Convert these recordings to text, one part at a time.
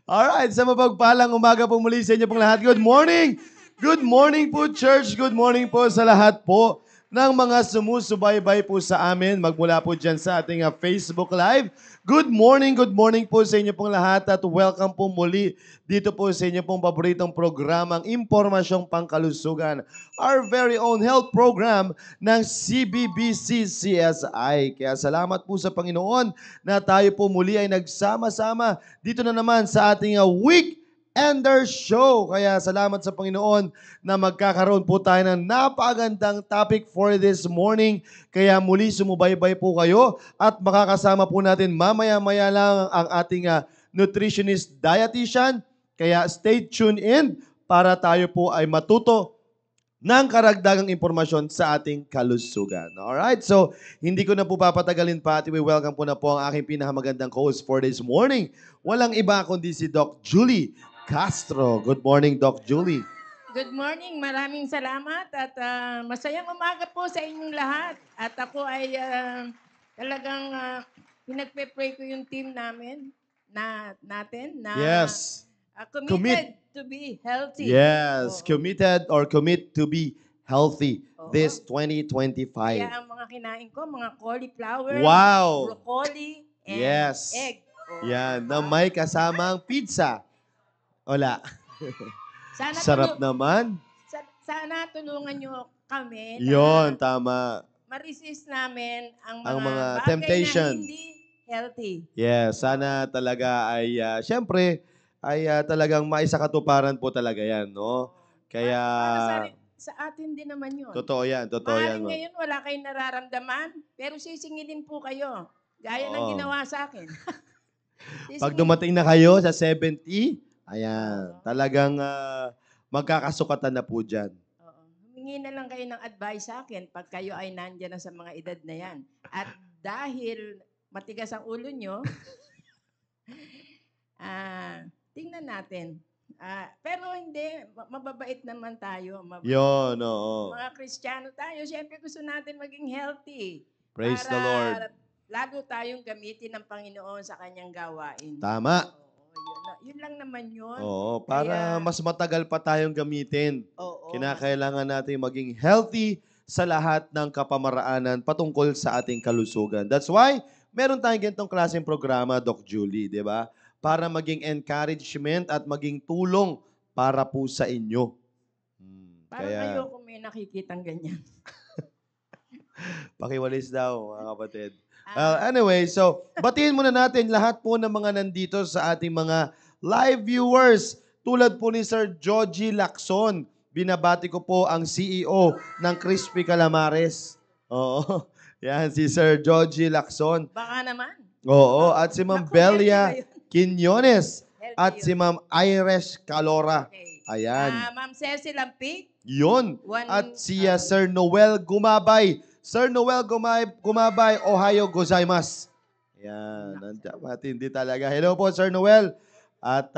Alright, sa mapagpalang umaga po muli sa inyo pong lahat. Good morning! Good morning po, church. Good morning po sa lahat po ng mga sumusubaybay po sa amin. Magmula po dyan sa ating Facebook Live. Good morning po sa inyo pong lahat at welcome po muli dito po sa inyo pong paboritong programang Impormasyong Pangkalusugan. Our very own health program ng CBBC-CSI. Kaya salamat po sa Panginoon na tayo po muli ay nagsama-sama dito na naman sa ating Weekender Show. Kaya salamat sa Panginoon na magkakaroon po tayo ng napakagandang topic for this morning. Kaya muli sumubaybay po kayo at makakasama po natin mamaya-maya lang ang ating nutritionist dietitian. Kaya stay tuned in para tayo po ay matuto ng karagdagang impormasyon sa ating kalusugan. Alright, so hindi ko na po papatagalin pa at welcome po na po ang aking pinakamagandang host for this morning. Walang iba kundi si Doc Julie Castro. Good morning, Doc Julie. Good morning, maraming salamat at masayang umaga po sa inyong lahat. At ako ay talagang pinagpe-pray ko yung team natin na Yes. committed to be healthy. Yes, Oo. committed or commit to be healthy Oo. this 2025. Kaya ang mga kinain ko, mga cauliflower, Wow. broccoli, and Yes. egg. Oo. Yan, na may kasamang pizza. Wala. Sana Sarap naman. sana tulungan nyo kami Yon, na tama. ma-resist namin ang Ang mga bagay temptation. na hindi healthy. Yes, sana talaga ay, syempre, ay talagang maisakatuparan po talaga yan, no? Kaya, Para sa atin din naman yun. totoo yan, Maaaring ma'am. ngayon wala kayong nararamdaman, pero sisingilin po kayo. Gaya ng Oo. ginawa sa akin. Pag dumating na kayo sa 70, ayan, talagang magkakasukatan na po dyan. Oo. Humingi na lang kayo ng advice sa akin pag kayo ay nandyan na sa mga edad na yan. At dahil matigas ang ulo nyo, tingnan natin. Pero hindi, mababait naman tayo. Yon, oo. Mga Kristiyano tayo, siyempre gusto natin maging healthy. Praise the Lord. Lalo tayong gamitin ng Panginoon sa kanyang gawain. Tama. Oo, yun lang naman yun. Oo, para Kaya- mas matagal pa tayong gamitin. Oo, Kinakailangan natin maging healthy sa lahat ng kapamaraanan patungkol sa ating kalusugan. That's why meron tayong ganitong klaseng programa, Doc Julie, di ba? Para maging encouragement at maging tulong para po sa inyo. Parang ayoko may nakikitang ganyan. Pakiwalis daw, mga kapatid. Anyway, so batiin muna natin lahat po ng mga nandito sa ating mga live viewers. Tulad po ni Sir Joji Lacson. Binabati ko po ang CEO ng Crispy Calamares. Oo. Yan, si Sir Joji Lacson. Baka naman. Oo. At si Ma'am Naku, Belia healthy ba yun? Quinones. Healthy At yun. si Ma'am Ires Calora. Okay. Ayan. Ma'am Cecil Lampig. Yun. One- At si Sir Noel Gumabay. Sir Noel Gumabay, Ohio gozaimasu. Yan. Nandiyan. Matindi talaga. Hello po, Sir Noel. At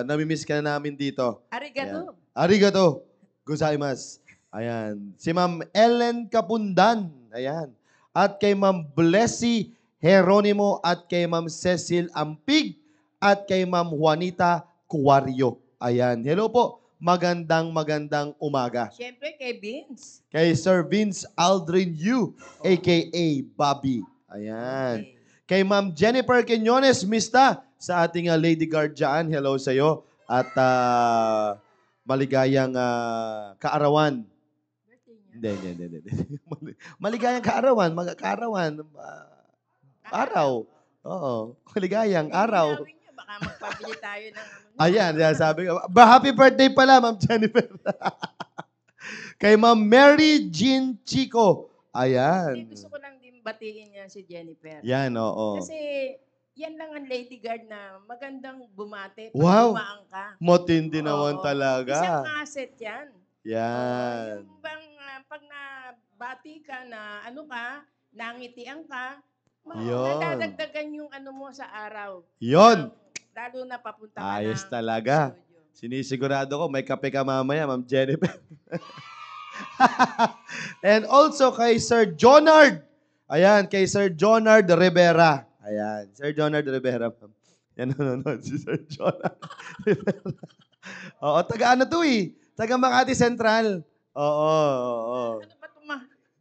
namimiss ka na namin dito. Arigato. Ayan. Arigato gozaimasu. Ayan. Si Ma'am Ellen Kapundan. Ayan. At kay Ma'am Blessy Jeronimo at kay Ma'am Cecil Ampig at kay Ma'am Juanita Cuario. Ayan. Hello po. Magandang umaga. Siyempre kay Vince. Kay Sir Vince Aldrin Yu, a.k.a. Bobby. Ayan. Okay. Kay Ma'am Jennifer Quinones, Mista, sa ating Lady Guard dyan. Hello sa iyo. At maligayang kaarawan. Birthday niya. Hindi. Maligayang kaarawan. Araw. Oo. Maligayang araw. Linawin niyo, baka magpabili tayo ng Ayan, sabi ko. Happy birthday pala, Ma'am Jennifer. Kay Ma'am Mary Jean Chico. Ayan. Hindi, gusto ko lang din batiin niya si Jennifer. Yan, oo. Kasi yan lang ang lady guard na magandang bumate pag Wow. dumaan ka. Matindi naman Oo. talaga. Isang asset yan. Yan. Yung bang pag nabati ka na nangitian ka, Yun. nadadagdagan yung mo sa araw. Yon. Lalo na papunta ka Ayos ng talaga. studio. Sinisigurado ko, may kape ka mamaya, Ma'am Jennifer. And also kay Sir Jonard. Ayan, kay Sir Jonard Rivera. Ayan, Sir Jonard Rivera. Ma'am. Yan nanonood si Sir Jonah. Oo, taga ano to eh. Taga Makati Central. Oo, oo. Ano ba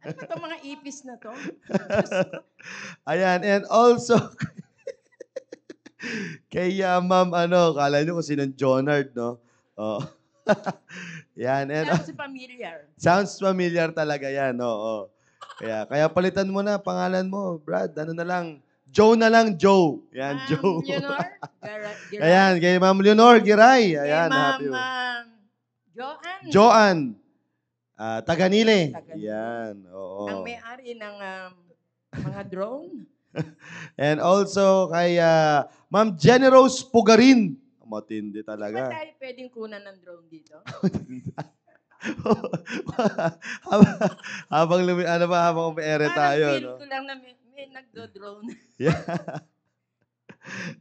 itong mga ipis na to? Diyos ko. Ayan, and also, kay Ma'am, kala nyo kung sinong Jonard, no? Oo. Yan, and Sounds familiar. sounds familiar talaga yan, oo. Kaya palitan mo na pangalan mo, Brad. Ano na lang? Joe na lang, Joe. Yan, Joe. Leonor? Ayan, kay Ma'am Leonor Giray. Kay Ayan, Ma'am happy. Joanne. Joanne. Taganile. Taganile. Yan, oo. Ang may-ari ng mga drone. And also kay Ma'am Generose Pugarin. Matindi Ba talaga. tayo pwedeng kunan ng drone dito? habang umiere Parang tayo, feel no? ko lang na may nagdo-drone. Yeah.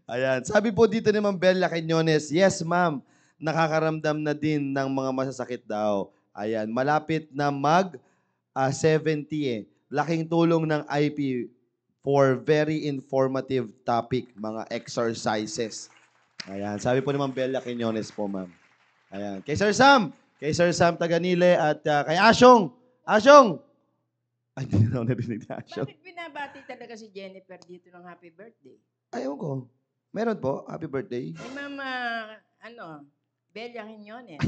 Ayan. Sabi po dito ni Ma'am Bella Quinones, yes ma'am, nakakaramdam na din ng mga masasakit daw. Ayan, malapit na 70 eh. Laking tulong ng IP for very informative topic, mga exercises. Ayan, sabi po ni Ma'am Bella Quinones po, ma'am. Ayan, kay Sir Sam Taganile at kay Asyong. Asyong! Ay, hindi na ako narinig ni Asyong. Bakit binabati talaga si Jennifer dito ng happy birthday? Ayaw ko. Meron po, happy birthday. Ay, Ma'am, Bella Quiñones.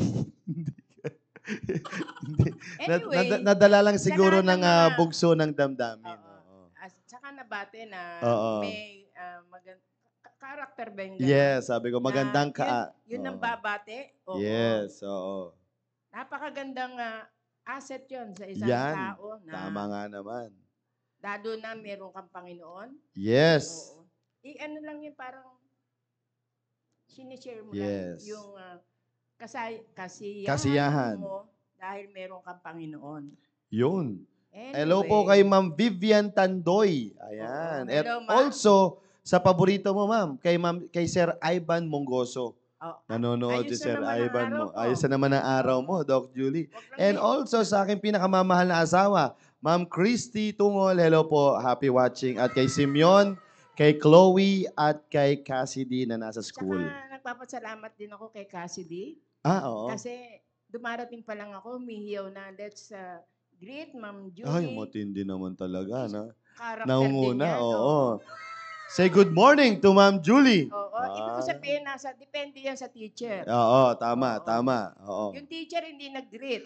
Hindi. Anyway, Nadala lang siguro sa lahat ng ng mga- bugso ng damdamin. Oo. Oo. Saka nabate na Oo. may character ba yung Yes, sabi ko magandang Yun ang Oo. babate. Oo. Yes, oo. Napakagandang asset yon sa isang Yan. tao na Tama nga naman. lalo na meron kang Panginoon. Yes. Oo. Ano lang yun, parang sinishare mo Yes. lang yung kasiyahan, Kasiyahan. mo dahil meron kang Panginoon. Yun. Anyway, Hello po kay Ma'am Vivian Tandoy. Ayan. Oo. At Hello, ma'am. also, sa paborito mo, ma'am, kay Sir Ivan Monggoso. Oh, Nanonood ayos si na Sir naman ang Ivan araw mo. ko. Ayos na naman ang araw mo, Doc Julie. Wag lang And din. also sa aking pinakamamahal na asawa, Ma'am Christy Tungol. Hello po, happy watching. At kay Simeon, kay Chloe, at kay Cassidy na nasa school. Saka nagpapasalamat din ako kay Cassidy. Oo. Kasi dumarating pa lang ako, mihiyaw na. Let's greet Ma'am Julie. Ay, matindi naman talaga, na. Character Naunguna, din yan. oo. Say good morning to Ma'am Julie. Oo. Ibig ko sabihin, depende yan sa teacher. Oo, tama, Oo. tama. Oo. Yung teacher hindi nag-greet.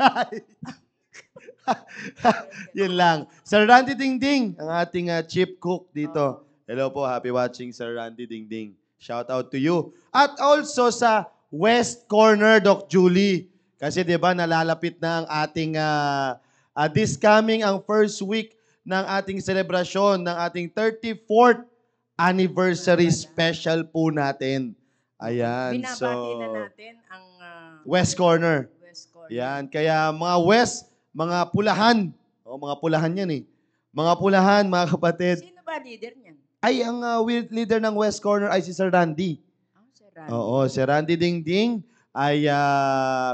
Yun lang. Sir Randy Dingding, ang ating chief cook dito. Hello po, happy watching Sir Randy Dingding. Shout out to you. At also sa West Corner, Doc Julie. Kasi 'di ba nalalapit na ang ating this coming ang first week ng ating selebrasyon ng ating 34th anniversary special po natin. Ayan. Binabati na natin ang West Corner. West Corner. Yan. Kaya mga West, mga pulahan. O, mga pulahan yan eh. Mga pulahan, mga kapatid. Sino ba leader niyan? Ay, ang leader ng West Corner ay si Sir Randy. Si Randy. Oo, si Randy Dingding ay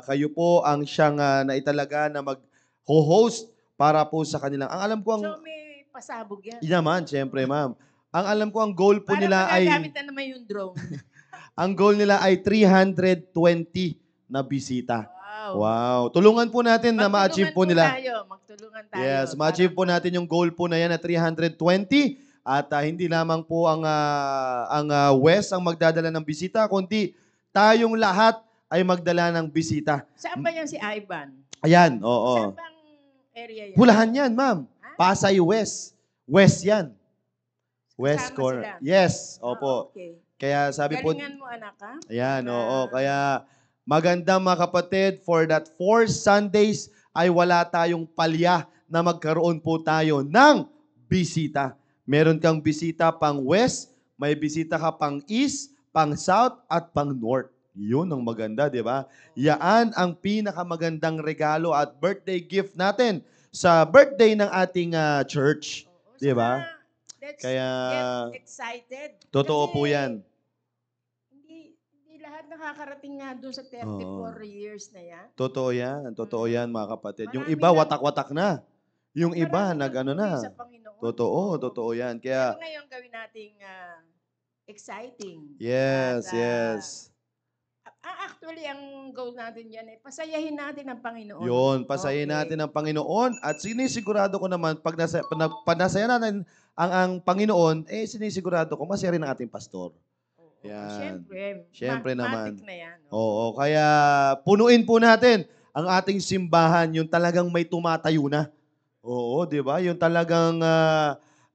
kayo po ang siyang naitalaga na mag-host para po sa kanilang. Ang alam ko ang... So may pasabog yan. Naman, syempre ma'am. Ang alam ko ang goal po Para nila ay... magagamit na naman yung drone. Ang goal nila ay 320 na bisita. Wow. Tulungan po natin na ma-achieve po nila. Magtulungan tayo. Yes, ma-achieve po natin yung goal po na yan na 320 at hindi lamang po ang West ang magdadala ng bisita, kundi tayong lahat ay magdala ng bisita. Saan ba yan si Ivan? Ayan, oo. Saan bang area yan? Pulahan yan, ma'am. Pasay West. West yan. West Kasama Corner. sila? Yes, opo. Okay. Kaya sabi po, Galingan mo anak ha? ayan, Na- oo. Kaya maganda mga kapatid, for that 4 Sundays ay wala tayong palya na magkaroon po tayo ng bisita. Meron kang bisita pang West, may bisita ka pang East, pang South, at pang North. Yun ang maganda, di ba? Yaan ang pinakamagandang regalo at birthday gift natin sa birthday ng ating church. Oo, Di ba? saka, let's Kaya, get excited. totoo Kasi po yan. Hindi lahat nakakarating nga doon sa 34 years na yan. Totoo yan. Totoo yan, mga kapatid. Yung Marami iba, na- watak-watak na. Yung iba, Marami nag-ano nagpupuri na. sa Panginoon. Totoo, totoo yan. Kaya, Pero ngayon gawin nating exciting. Yes, At, yes. actually, ang goal natin dyan ay pasayahin natin ang Panginoon. Yun, pasayin Okay. natin ang Panginoon at sinisigurado ko naman pag nasaya natin ang Panginoon, sinisigurado ko masaya rin ang ating pastor. Oo, Yan. Siyempre. Siyempre naman. Matik na yan. Oo, kaya punuin po natin ang ating simbahan, yung talagang may tumatayo na. Oo, di ba? Yung talagang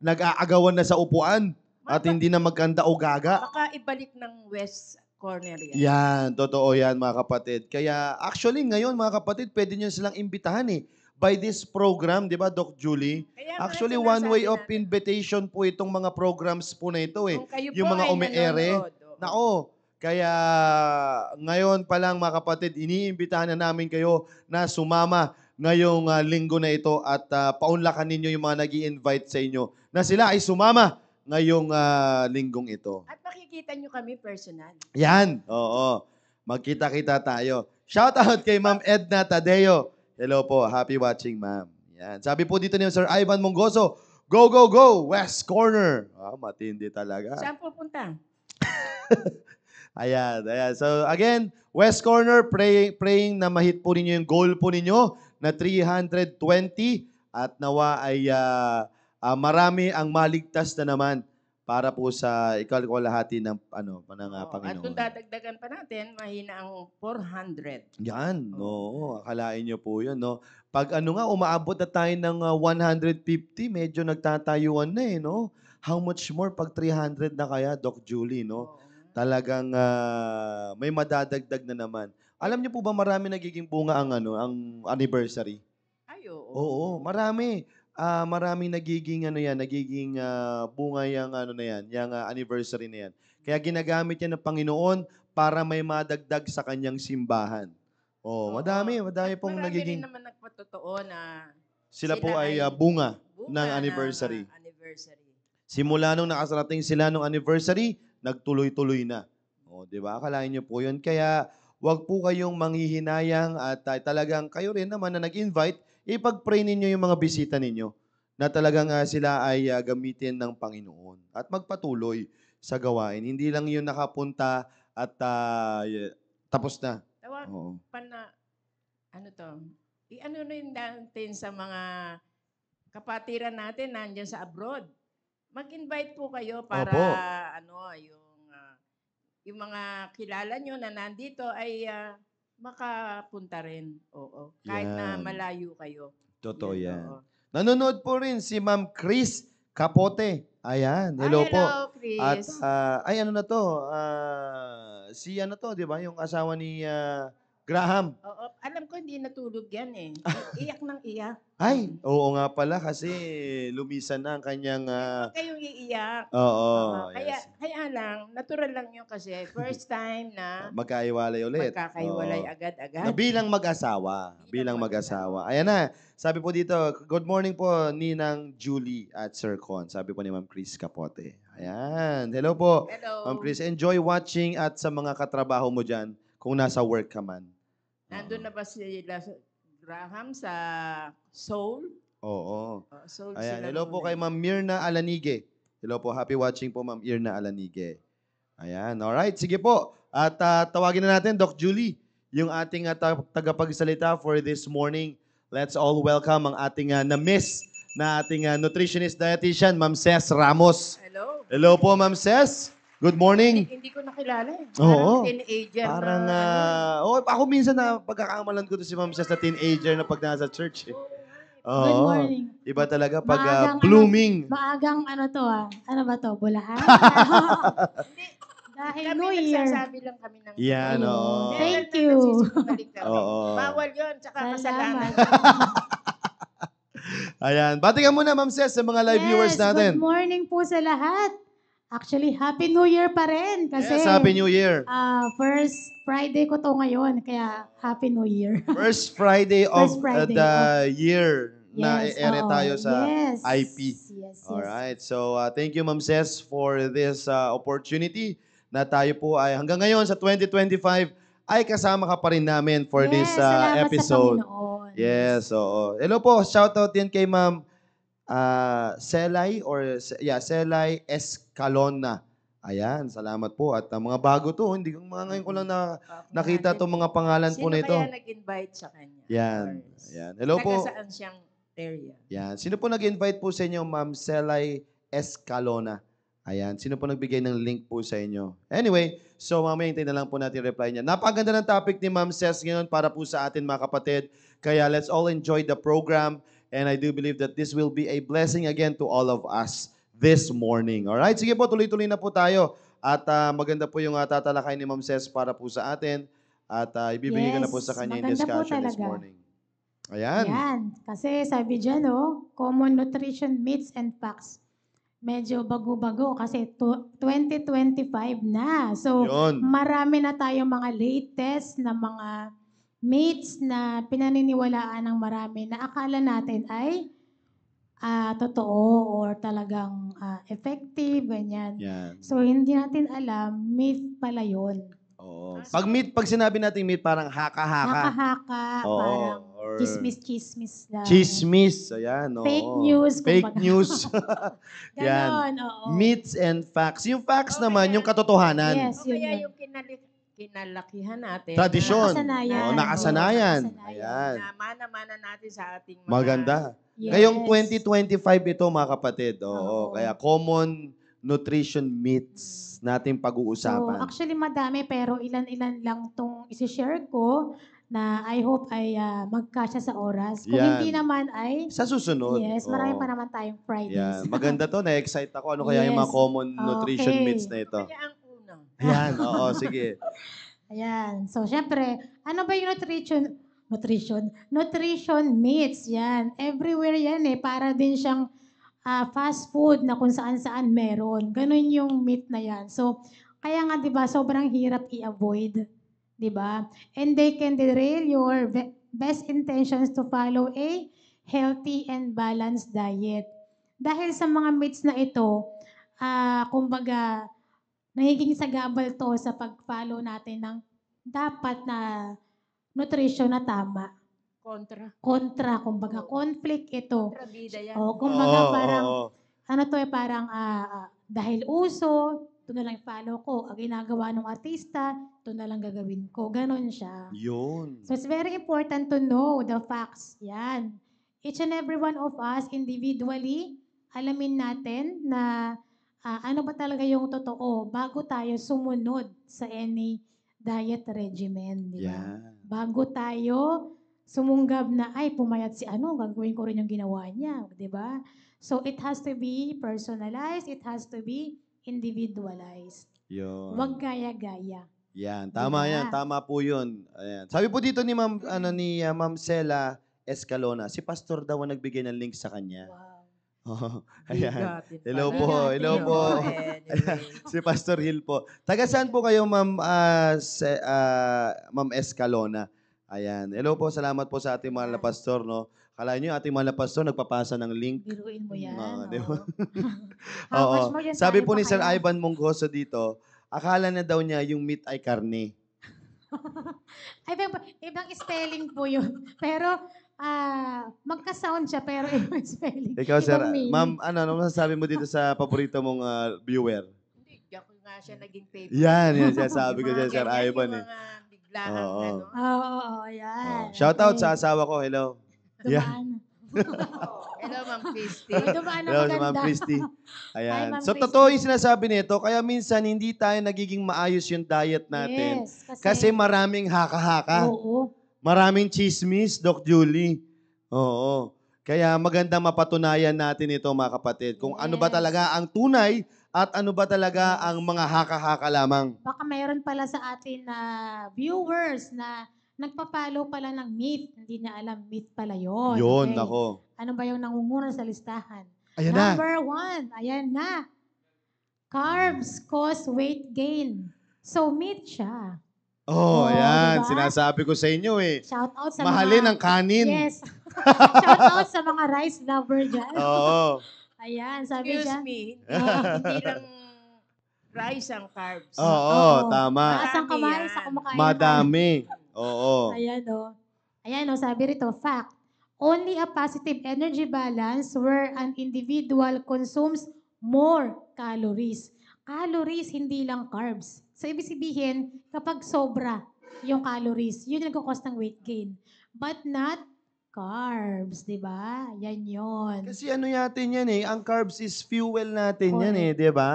nag-aagawan na sa upuan at hindi na magkanda o gaga. Baka ibalik ng West Corner yan. Yan, totoo yan mga kapatid. Kaya actually ngayon mga kapatid, pwede nyo silang imbitahan by this program, di ba Doc Julie? Kaya nga Actually, sinasabi one way of natin, invitation po itong mga programs po na ito kung kayo Yung po mga ay ume-ere. nanonood, oo. Nako, kaya ngayon pa lang mga kapatid, iniimbitahan na namin kayo na sumama ngayong linggo na ito at paunlakan ninyo yung mga nag-i-invite sa inyo na sila ay sumama ngayong linggong ito. At makikita nyo kami personal. Yan, oo. Magkita-kita tayo. Shout out kay Ma'am Edna Tadeo. Hello po, happy watching ma'am. Yan. Sabi po dito ni Sir Ivan Mongoso, go, go, go, West Corner. Matindi talaga. Saan pupunta? Ayan, ayan. So again, West Corner, praying na mahit po ninyo yung goal po ninyo na 320 at nawa ay marami ang maligtas na naman para po sa ikalahati ng At kung Panginoon. dadagdagan pa natin, mahina ang 400. Yan, no. Akalain nyo po yun, no. Pag umaabot na tayo ng 150, medyo nagtatayuan na no. How much more pag 300 na kaya, Doc Julie, no? Oo. Talagang may madadagdag na naman. Alam niyo po ba marami nagiging bunga ang anniversary? Ay, oo. Oo, marami. Maraming nagiging nagiging bunga yung yung anniversary na yan. Kaya ginagamit yan ng Panginoon para may madagdag sa kanyang simbahan. Oo. Madami At pong marami nagiging rin naman nagpatotoo na sila po ay bunga ng anniversary. anniversary. Simula nung nakasarating sila nung anniversary, nagtuloy-tuloy na. Di ba? Akalain niyo po 'yun. Kaya wag po kayong manghihinayang at talagang kayo rin naman na nag-invite, ipag-pray ninyo yung mga bisita ninyo na talagang sila ay gamitin ng Panginoon at magpatuloy sa gawain. Hindi lang yun nakapunta at tapos na. Tawag Oo. pa na, i-ano rin natin sa mga kapatiran natin nandiyan sa abroad. Mag-invite po kayo para Opo. yung mga kilala nyo na nandito ay makapunta rin. Oo. Kahit na Yan. malayo kayo. Totoo yan. Oo. Nanonood po rin si Ma'am Chris Capote. Ayan. Hello po. Hello, At Chris. si di ba? Yung asawa ni Graham. Oo. Alam ko hindi natulog yan eh. Iyak ng iyak. Ay, oo nga pala kasi lumisan na ang kanyang Huwag kayong iiyak. oo, Kaya lang, natural lang yun kasi first time na magkaiwalay ulit. magkakaiwalay Oo. agad-agad. Na bilang mag-asawa. Bilang mag-asawa. Ayan na. Sabi po dito, good morning po, Ninang Julie at Sir Con. Sabi po ni Ma'am Chris Capote. Ayan. Hello po. Hello. Ma'am Chris, enjoy watching at sa mga katrabaho mo dyan kung nasa work ka man. Nandun na ba sila Graham sa Seoul? Oo. Seoul Ayan. sila Hello po muna. kay Ma'am Mirna Alanige. Hello po. Happy watching po, Ma'am Mirna Alanige. Ayan. Alright. Sige po. At tawagin na natin, Doc Julie, yung ating tagapagsalita for this morning. Let's all welcome ang ating na-miss na ating nutritionist dietitian, Ma'am Ces Ramos. Hello. Hello po, Ma'am Ces. Good morning. Hindi ko nakilala eh. Oo. Parang teenager Parang, na. ako minsan na pagkakamalan ko to si Ma'am Ces na teenager na pag nasa church. Eh. Oo. Good morning. Iba talaga pag Maagang blooming. Maagang ano ba to? Bulahan? Dahil Kami New Year. nagsasabi lang kami ng Yan, Ayun. oo. Thank you. Oo. Bawal yun, tsaka kasalanan. Ayan. Bati ka muna, Ma'am Ces, sa mga live viewers natin. Good morning po sa lahat. Actually, Happy New Year pa rin. Kasi Yes, Happy New Year. First Friday ko to ngayon. Kaya Happy New Year. First Friday of First Friday the year na Yes, ere oo. tayo sa Yes. IP. Yes. Alright. So, thank you, Ma'am Ces, for this opportunity na tayo po ay hanggang ngayon sa 2025 ay kasama ka pa rin namin for this salamat episode. Sa Panginoon. Yes, oo. Hello po. Shoutout din kay Ma'am Selay Escalona. Ayan, salamat po. At mga bago to, hindi ko mga ngayon ko lang nakita natin itong mga pangalan po Sino nito. kaya nag-invite sa kanya? Yan. Or Ayan. Hello taga po. saan siyang area? Yan. Sino po nag-invite po sa inyo, Ma'am Selay Escalona? Ayan. Sino po nagbigay ng link po sa inyo? Anyway, so mamaya hintayin na lang po natin reply niya. Napakaganda ng topic ni Ma'am Ses ngayon para po sa atin mga kapatid. Kaya let's all enjoy the program. And I do believe that this will be a blessing again to all of us this morning. Alright? Sige po, tuloy-tuloy na po tayo. At maganda po yung tatalakay ni Ma'am Ses para po sa atin. At ibibigay ko na po sa Yes, kanya yung maganda po discussion this talaga. morning. Ayan. Yan. Kasi sabi dyan, common nutrition myths and facts. Medyo bago-bago kasi 2025 na. So, Yun. marami na tayong mga latest na mga myths na pinaniniwalaan ng marami na akala natin ay totoo or talagang effective, ganyan. Yan. So, hindi natin alam, myth pala yun. Oo. Pag sinabi natin meet, parang haka-haka. Haka-haka, Oo, parang or chismis-chismis lang. Chismis. Ayan, oo. Fake news, Fake kumbaga. news. Ganon, oo. Myths and facts. Yung facts Okay, naman, yung katotohanan. Yes, O yun kaya yun. yung kinalakihan natin. Tradisyon. Nakasanayan. Oo, nakasanayan. Nakasanayan. Ayan. Na mana-mana natin sa ating mga... Maganda. Yes. Ngayong 2025 ito, mga kapatid. Oo. Oo. Kaya common nutrition myths nating So, pag-uusapan. actually madami pero ilan-ilan lang tong isi-share ko na I hope ay magkasya sa oras. Kung Yan. hindi naman ay, Sa susunod. yes, marami oo. pa naman tayong Fridays. Yan. Maganda to. Na-excite ako. Ano kaya yung mga Yes. common nutrition Okay. myths na ito? Kaya ang una. Ayan. Oo, sige. Ayan. So, syempre, ano ba yung nutrition myths, yan. Everywhere yan para din siyang fast food na kung saan-saan meron. Ganun yung myth na yan. So, kaya nga, di ba, sobrang hirap i-avoid. Di ba? And they can derail your best intentions to follow a healthy and balanced diet. Dahil sa mga myths na ito, kumbaga, nagiging sagabal to sa pag-follow natin ng dapat na nutrition na tama. Kontra, kumbaga, conflict ito. Kontrabida yan. O, kumbaga, Oo, parang, oo. ano to parang dahil uso, ito na lang follow ko. Ang ginagawa ng artista, ito na lang gagawin ko. Ganon siya. Yun. So, it's very important to know the facts. Yan. Each and every one of us, individually, alamin natin na ano ba talaga yung totoo bago tayo sumunod sa any diet regimen. Di ba? Yan. Bago tayo sumunggab na, ay, pumayat si ano, gagawin ko rin yung ginawa niya. Di ba? So, it has to be personalized. It has to be individualized. Yun. Huwag gaya-gaya. Yan. Tama Diba? yan. Tama po yun. Ayan. Sabi po dito ni Ma'am, Ma'am Sela Escalona, si Pastor daw ang nagbigay ng link sa kanya. Wow. Oh, ayan. Bigatin Hello pala. po. Bigatin. Hello po. Anyway. Si Pastor Hill po. Taga saan po kayo, Ma'am, Ma'am Escalona? Ayan. Hello po. Salamat po sa ating mga pastor, no? Kala nyo, ating mga pastor nagpapasa ng link. Biruin mo yan. Oo, Oo. di ba? How much Oo. more yan? Sabi Tayo po pa ni Sir kaya? Ivan Monggoso dito, akala na daw niya yung meat ay karne. Ay, ibang spelling po yun. Pero, magka-sound siya, pero ibang spelling. Ikaw, Sir, Ibang meaning. Ma'am, ano masasabi mo dito sa paborito mong viewer? Hindi, ako nga siya naging favorite. Yan siya sabi ko Mga sa Sir ganyan, Ivan yung eh. mga biglaang Oo. ano. Oo, ayan. Shout out Okay. sa asawa ko. Hello. Dumaan. Hello, Ma'am Christy. Uy, dumaan na Hello sa Ma'am maganda. Christy. Hi, Ayan. Ma'am So, Christy. totoo yung sinasabi nito. Kaya minsan, hindi tayo nagiging maayos yung diet natin. Yes, Kasi maraming haka-haka. Oo. Maraming chismis, Doc Julie. Oo. Kaya maganda mapatunayan natin ito, mga kapatid. Kung ano ba Yes. talaga ang tunay at ano ba talaga ang mga haka-haka lamang. Baka mayroon pala sa atin na viewers na nagpa-follow pala ng myth. Hindi niya alam myth pala yon. Yun, Okay. nako. Ano ba yung nangunguna sa listahan? Ayan na. Number 1, ayan na. Carbs cause weight gain. So, myth siya. Oh, Oo, ayan. diba? Sinasabi ko sa inyo eh. Shout out sa Mahalin mga... ang kanin. Yes. Shout out sa mga rice lover dyan. Oo. Ayan, sabi Excuse dyan. me, hindi lang rice ang carbs. Oo, tama. Taas ang Marami kamay yan. sa kumakain. Madami. Oo. Ayan o. Ayan o, sabi rito, fact. Only a positive energy balance where an individual consumes more calories. calories, hindi lang carbs. So, ibig sabihin, kapag sobra yung calories, yun yung nagkakos ng weight gain. But not carbs, di ba? Yan yon. Kasi ano natin yan eh, ang carbs is fuel natin yan eh, Correct. di ba?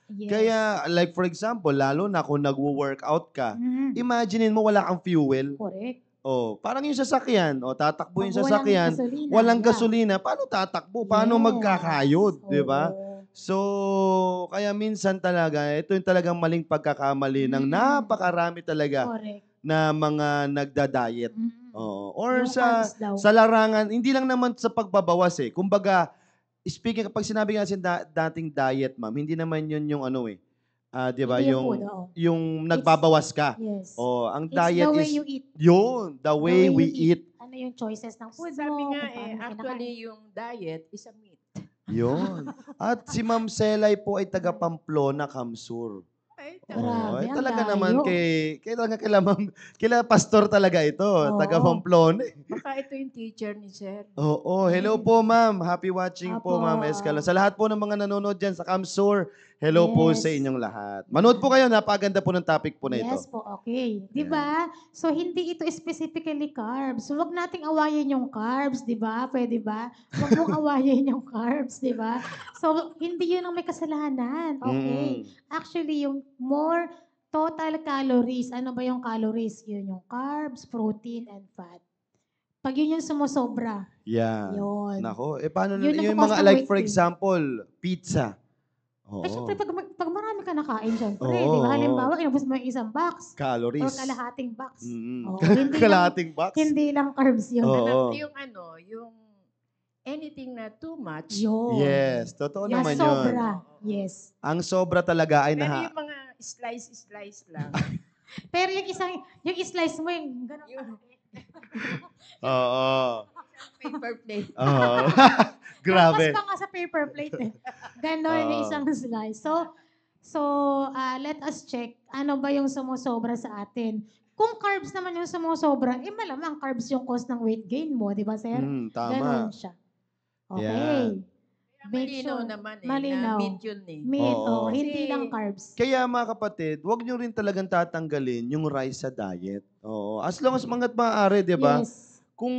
Yes. Kaya, like for example, lalo na kung nagwo-workout ka, Mm, imaginein mo wala kang fuel. correct. Oh, parang yung sasakyan, tatakbo yung Pag walang sasakyan, gasolina, walang yeah. gasolina, paano tatakbo? Paano Yes. magkakayod, di ba? Oo. So, kaya minsan talaga, ito yung talagang maling pagkakamali ng Mm. napakarami talaga Correct. na mga nagda-diet. Mm. Oo. Or Yung sa carbs daw. sa larangan, hindi lang naman sa pagbabawas eh. Kumbaga, speaking, kapag sinabi nga kasi dating diet, ma'am, hindi naman yun yung ano eh. 'Di ba? Hindi yung food, oo. Yung nagbabawas ka. Yes. Oh, ang It's diet the way is you eat. yun, the way The we you eat. Ano yung choices ng food Sabi mo, nga kung paano mo actually kinakain. yung diet is a myth. Yun. At si Ma'am Selay po ay taga Pamplona, Kamsur. Ay, Grabe, ang Talaga layo. naman kila Ma'am, kila pastor talaga ito, taga Oo. Pamplona. baka ito yung teacher ni Sir. Oo, hello po ma'am. Happy watching po Apo. ma'am Escalon. Sa lahat po ng mga nanonood dyan sa Kamsur, hello po Yes. sa inyong lahat. Manood po kayo, napaganda po ng topic po na ito. Yes po, okay. Di ba? So, hindi ito specifically carbs. Huwag nating awayin yung carbs, di ba? Pwede ba? Huwag mong awayin yung carbs, di ba? So, hindi yun ang may kasalanan. Okay. Actually, yung more total calories, ano ba yung calories? Yun yung carbs, protein, and fat. Pag yun yung sumusobra, Yeah. yun. Nako, paano Yun ang yung cause mga ng like weight for gain. example, pizza. Oo. Eh, syempre, pag marami ka nakain, syempre, Oo, di ba? oo. Halimbawa, inubos mo yung isang box or Calories. kalahating box. Mm. Oo, hindi lang, Kalahating box. hindi lang carbs yun. Oo. Yung anything na too much. Yun. Yes, totoo Yung naman yun. sobra. Yes. Ang sobra talaga ay Pero yung mga slice lang. Pero yung slice mo, yung ganun. yung Oo. paper plate. Oo. Grabe. Tapos pa nga sa paper plate eh. Ganon yung Oo. isang slice. So let us check ano ba yung sumusobra sa atin. Kung carbs naman yung sumusobra, malamang carbs yung cause ng weight gain mo, di ba, sir? Tama. Ganon siya. Okay. Yan. Make Malinaw sure. naman Malinaw. na myth yun eh. Meat, Oo. hindi Kasi- lang carbs. Kaya mga kapatid, wag nyo rin talagang tatanggalin yung rice sa diet. Oo. As long as mangat maaari, di ba? Yes. Kung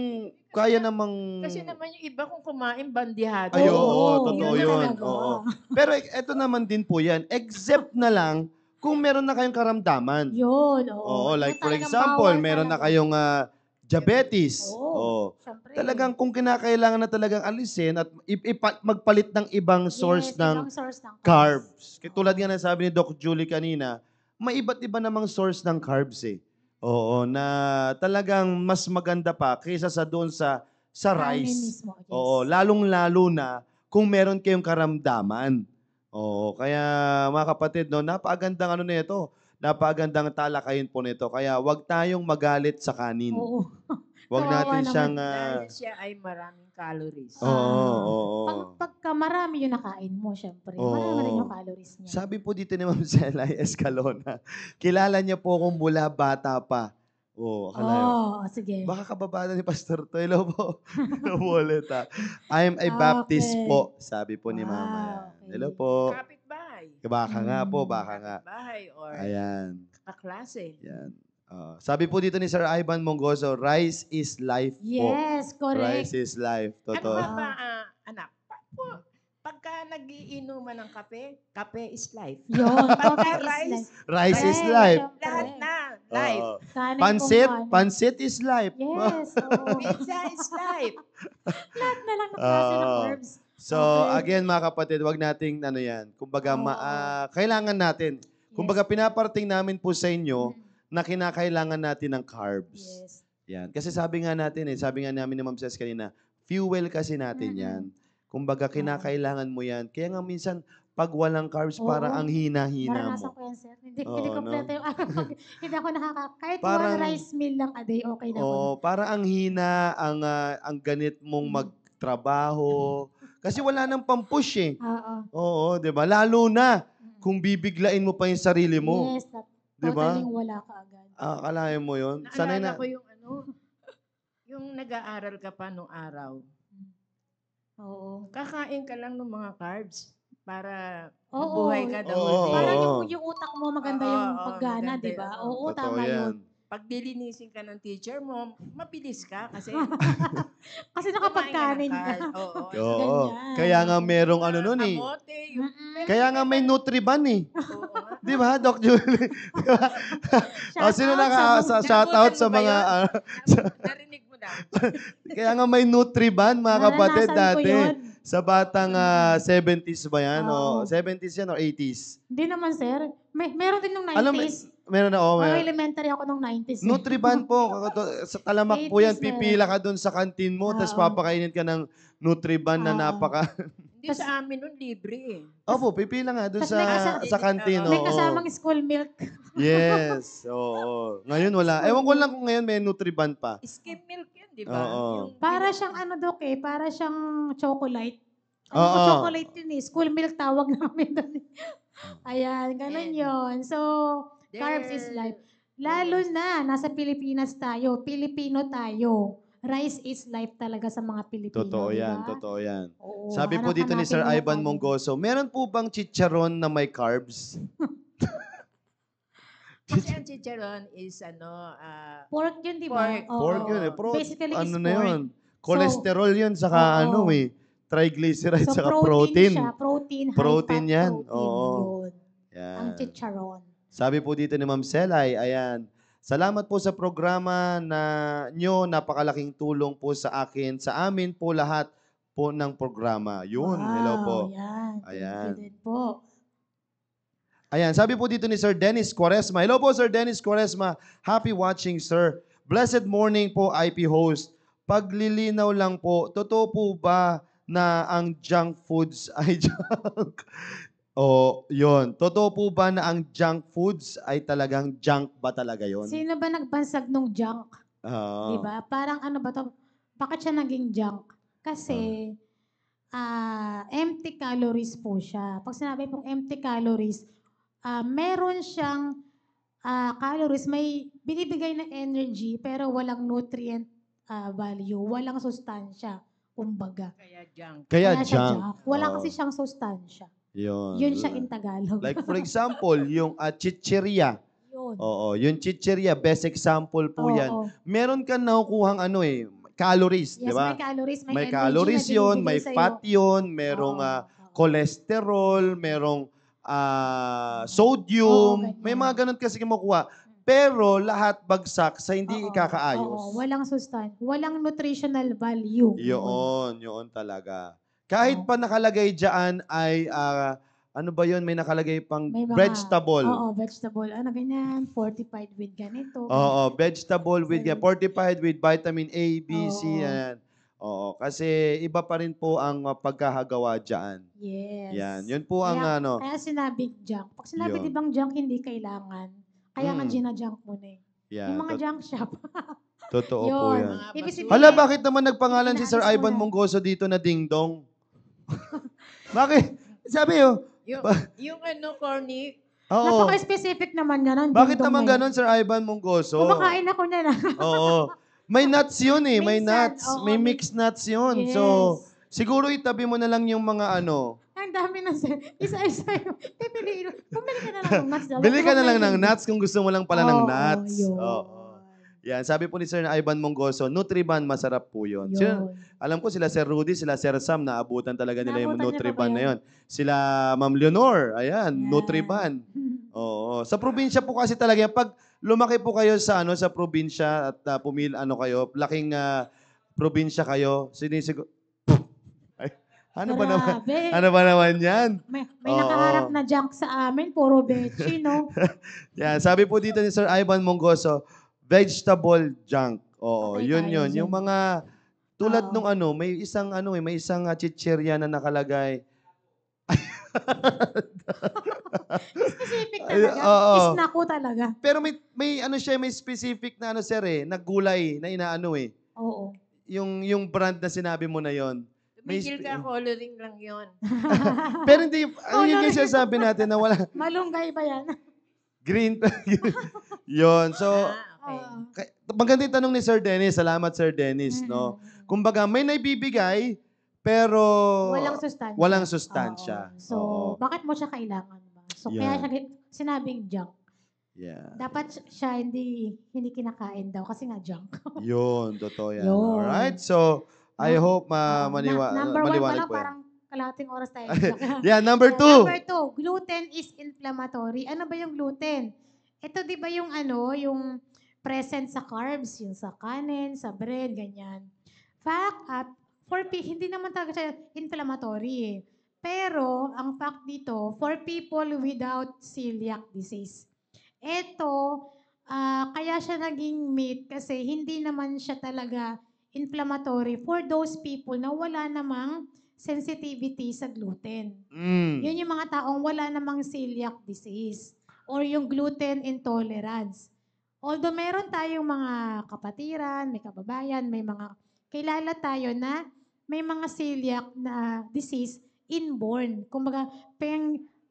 kaya namang... Kasi naman yung iba kung kumain bandihado. Ay, oo, Oo, totoo yun yun. talaga. Oo. Pero eto naman din po yan. Except na lang kung meron na kayong karamdaman. Yun, Oo, oo. like Yung for talagang example, bawal meron na talaga. kayong diabetes. Oo. Oo. Syempre. Talagang kung kinakailangan na talagang alisin at magpalit ng ibang source Yes, ng ibang source ng carbs. Tulad nga ng sabi ni Doc Julie kanina, may iba't iba namang source ng carbs eh. Oo, na talagang mas maganda pa kaysa sa doon sa Kanin rice. mismo, yes. Oo, lalong-lalo na kung meron kayong karamdaman. Oo, kaya mga kapatid, no, napakagandang ano nito. Napakagandang talakayin po nito. Kaya wag tayong magalit sa kanin. Oo. Wag Kawawa natin naman. siyang Dahil siya ay maraming calories. Oo. Pagka marami yung nakain mo, syempre, Oo. marami rin yung calories niya. Sabi po dito ni Ma'am Selay Escalona, kilala niya po akong mula bata pa. Oo, akala yun. sige. Baka kababata ni Pastor to. Hello po. Hello po ulit ha. I am a Baptist Okay. po, sabi po ni Wow, Mama. Yan. okay. Hello po. Kapitbahay. Baka nga po, baka nga. Kapitbahay or Ayan. kaklase. Yan. Sabi po dito ni Sir Ivan Mongoso, rice is life po. Yes, Rice correct. is life. Ano Totoo. nga ba, anak? Pagka nagiinuman ng kape, kape is life. Yun, Pagka coffee is rice, life. Rice is Correct, life. syempre. lahat na, life. Oo. Kanin Pansit, kung kanin. pansit is life. Yes, oo. Pizza is life. Lahat na lang ng klase ng Oo. carbs. So, Okay. again mga kapatid, wag nating ano yan. Kumbaga, Oo. kailangan natin. Kumbaga, pinaparating namin po sa inyo Mm. na kinakailangan natin ng carbs. Yes. Yan. Kasi sabi nga namin ni Ma'am Ces kanina, fuel kasi natin Mm-mm. yan. Kumbaga, kinakailangan mo yan. Kaya nga minsan, pag walang carbs, Oo. parang ang hina-hina Naranasan mo. ko yan, sir. Hindi Oo, kompleto no? yung araw. Hindi ako kahit Parang- one rice meal lang a day, okay na ako. Oo, parang ang hina, ang ganit mong Mm. magtrabaho. Kasi wala nang pampush eh. Oo. Oo, 'di ba? Lalo na kung bibiglain mo pa yung sarili mo. Yes, Di ba? totally wala ka agad. Akalain mo 'yon. Sanay Naalala na. ko yung yung nag-aaral ka pa nung araw. Oo. Kakain ka lang ng mga carbs. para Oo. mabuhay ka the Oo, whole day. Parang oo. yung utak mo maganda Oo, yung oo, paggana, maganda di ba? yun, oo. Oo, Totoo tama yan. yun. Pag dilinisin ka ng teacher mo, mabilis ka kasi Kasi kumain ka ng nakapagkanin ka. carb. Oo. Oo. Ganyan. Kaya nga Oo. merong ano Mga nun eh. kamote, yung... Mm-mm. Kaya nga may Nutriban eh. Oo nga. Di ba, Doc Julie? Di ba? Shout Sino out sa mga... shoutout Naabutan sa mo ba mga... yun? Narinig mo na. kaya nga may Nutriban, mga kapatid, Naranasan ko dati. yun. Sa batang 70s ba yan? O, Oo. 70s yan or 80s? Hindi naman, sir. Meron din nung Alam, 90s. meron na, Oh, elementary ako nung 90s. Nutriban po. Sa talamak po yan. 80s meron. Pipila ka dun sa kantin mo, tapos Oo. papakainin ka ng Nutriban na Oo. napaka... Hindi sa amin nun, libre eh. Opo, pipila nga dun Tas may sa kantin. May oo. kasamang school milk. Yes, oo. Ngayon wala. Ewan ko lang kung ngayon may Nutriban pa. Skim milk yun, di ba? Oo. Yung Para siyang ano, Dok eh. Para siyang chocolate. Ano Oo. ko chocolate yun eh. School milk tawag namin doon. Ayan, ganun And yun. So, carbs is life. Lalo na, nasa Pilipinas tayo. Pilipino tayo. Rice is life talaga sa mga Pilipino. Totoo di yan, ba? totoo yan. Oo, Sabi po hanap dito ni hanapin Sir mo yung Ivan kanin. Monggoso, meron po bang chicharon na may carbs? Kasi ang chicharon is Pork yun, di ba? Pork. Oo. Pork yun eh. Basically, ano is na pork. yun? Cholesterol yun, saka Oo. ano eh. Triglycerides, So, saka protein protein. siya. Protein, Protein high-fat yan. protein. Oo. Yun. Ang Yan. chicharon. Sabi po dito ni Ma'am Selay, ayan. Salamat po sa programa na nyo. Napakalaking tulong po sa akin, sa amin po lahat po ng programa. Yun, hello po. Yan. Thank Ayan. you din po. Ayan, sabi po dito ni Sir Dennis Quaresma. Hello po, Sir Dennis Quaresma. Happy watching, sir. Blessed morning po, IP host. Paglilinaw lang po, totoo po ba na ang junk foods ay junk? O, yun. Totoo po ba na ang junk foods ay talagang junk ba talaga yun? Sino ba nagbansag nung junk? Oo. Di ba? Parang ano ba to? Bakit siya naging junk? Kasi empty calories po siya. Pag sinabi pong empty calories, meron siyang calories, may binibigay na energy pero walang nutrient value, walang sustansya, kumbaga. kaya junk. Kaya siya junk. Wala Oo. kasi siyang sustansya. Yun. Yun siya in Tagalog. Like for example, yung chichirya. Yun. Oo, yung chichirya, best example po yan. Oo. Meron ka nakukuhang ano eh, calories, Yes, di ba? may calories, may May energy calories na yun, binibigay may sa'yo. fat yun, merong Oo. cholesterol, merong Oo, sodium, ganyan. may mga ganun kasi kinukuha. Pero lahat bagsak sa hindi Oo, ikakaayos. oo, walang walang nutritional value. Yun talaga. Kahit pa nakalagay dyan ay, ano ba yun, may nakalagay pang May mga, vegetable. Oo, vegetable. Ano ganyan, fortified with ganito. Oo, vegetable with Sorry. fortified with vitamin A, B, C, Oo. yan. Oo, kasi iba pa rin po ang pagkahagawa dyan. Yes. Yan, yun po ang ano. Kaya sinabi junk. Pag sinabi Yun. di bang junk, hindi kailangan. Kaya nga Mm. gina-junk mo na eh. Yan, Yung mga junk shop. totoo po Yun. yan. Mga Ibig sabihin, Hala, bakit naman nagpangalan si Sir Inaalis mo Ivan na. Monggoso dito na Ding Dong? Bakit? Sabi oh. Yung corny, Oo. Napaka-specific naman yan. ang Bakit dingdong naman na yan. ganon, Sir Ivan Monggoso? Kumakain ako na lang. Oo. May nuts yun eh. May Minsan, nuts. oo, May mixed nuts yun. Yes. So, siguro itabi mo na lang yung mga ano. Ang dami na sir. Isa-isa yung pipiliin. Bumili ka na lang ng nuts. Bili ka na lang ng nuts kung gusto mo lang pala ng Oo, nuts. yun. Oo. Yan, sabi po ni Sir Ivan Monggoso, Nutriban, masarap po yun. Sir, Yun. alam ko sila Sir Rudy, sila Sir Sam, naabutan talaga nila yung Naabutan niya pa Nutriban ba na yan? yun. Sila Ma'am Leonor, ayan, Yan. Nutriban. Oo. Sa probinsya po kasi talaga, pag lumaki po kayo sa sa probinsya at kayo, laking probinsya kayo, sinisigo... Ay, ano ba naman? Grabe. Ano ba naman yan? May Oo. nakaharap na junk sa amin. Puro bechi, no? Yan, sabi po dito ni Sir Ivan Monggoso, vegetable junk. Oo, Patay yun tayo yun. dyan. Yung mga tulad Oo. nung may isang may isang chichirya na nakalagay. Specific Ay, talaga. oo. Isnako talaga. Pero may siya, may specific na sir na gulay na inaano eh. Oo. Yung brand na sinabi mo na yon. tumigil ka, coloring lang yun. Pero hindi, yun yung sinasabi natin na wala. Malunggay ba yan? Green. Yon. So, Okay. maganda yung tanong ni Sir Dennis. Salamat, Sir Dennis. No? Kumbaga, may naibibigay, pero Walang sustansya. walang sustansya. Oo. So, Oo. bakit mo siya kailangan ba? So, kaya Yan. siya sinabing junk. Yeah. Dapat siya hindi kinakain daw kasi nga junk. Yun, totoo yan. Yun. Alright? So, I Na- hope Oo. Number 1 pa maliwanag lang, po yan. parang kalahating oras tayo. Yeah, number Yeah, 2. number 2, gluten is inflammatory. Ano ba yung gluten? Ito di ba yung yung present sa carbs, yung sa kanin, sa bread, ganyan. Fact, hindi naman talaga siya inflammatory eh. Pero, ang fact dito, for people without celiac disease. Ito, kaya siya naging meat kasi hindi naman siya talaga inflammatory for those people na wala namang sensitivity sa gluten. Yun yung mga taong wala namang celiac disease or yung gluten intolerance. Although meron tayong mga kapatiran, may kababayan, may mga kilala tayo na may mga celiac na disease inborn. Kumbaga,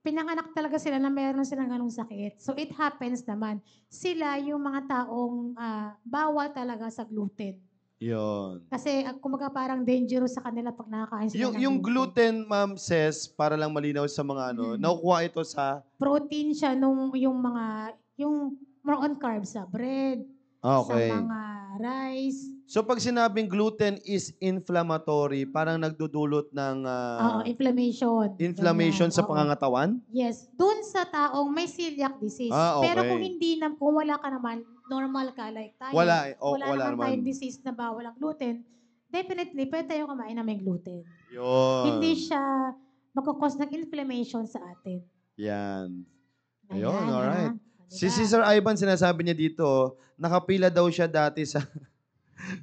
pinanganak talaga sila na meron silang ganung sakit. So it happens naman. Sila yung mga taong bawal talaga sa gluten. Yun. Kasi kumbaga parang dangerous sa kanila pag nakakain sila ng Yung gluten, Ma'am Ses, para lang malinaw sa mga nakukuha ito sa... Protein siya yung more on carbs sa bread, sa Okay. mga rice. So pag sinabing gluten is inflammatory, parang nagdudulot ng Ganyan, inflammation sa oo. pangangatawan? Yes, dun sa taong may celiac disease. Ah, Pero okay. kung wala ka naman, normal ka like tayo. Wala, wala wala naman tayong naman. disease na bawal ang gluten. Definitely, pwede tayo kumain na may gluten. Yun. Hindi siya magkakos ng inflammation sa atin. Yan. Ayan, Ayun, alright. Diba? Si Sir Ivan, sinasabi niya dito, nakapila daw siya dati sa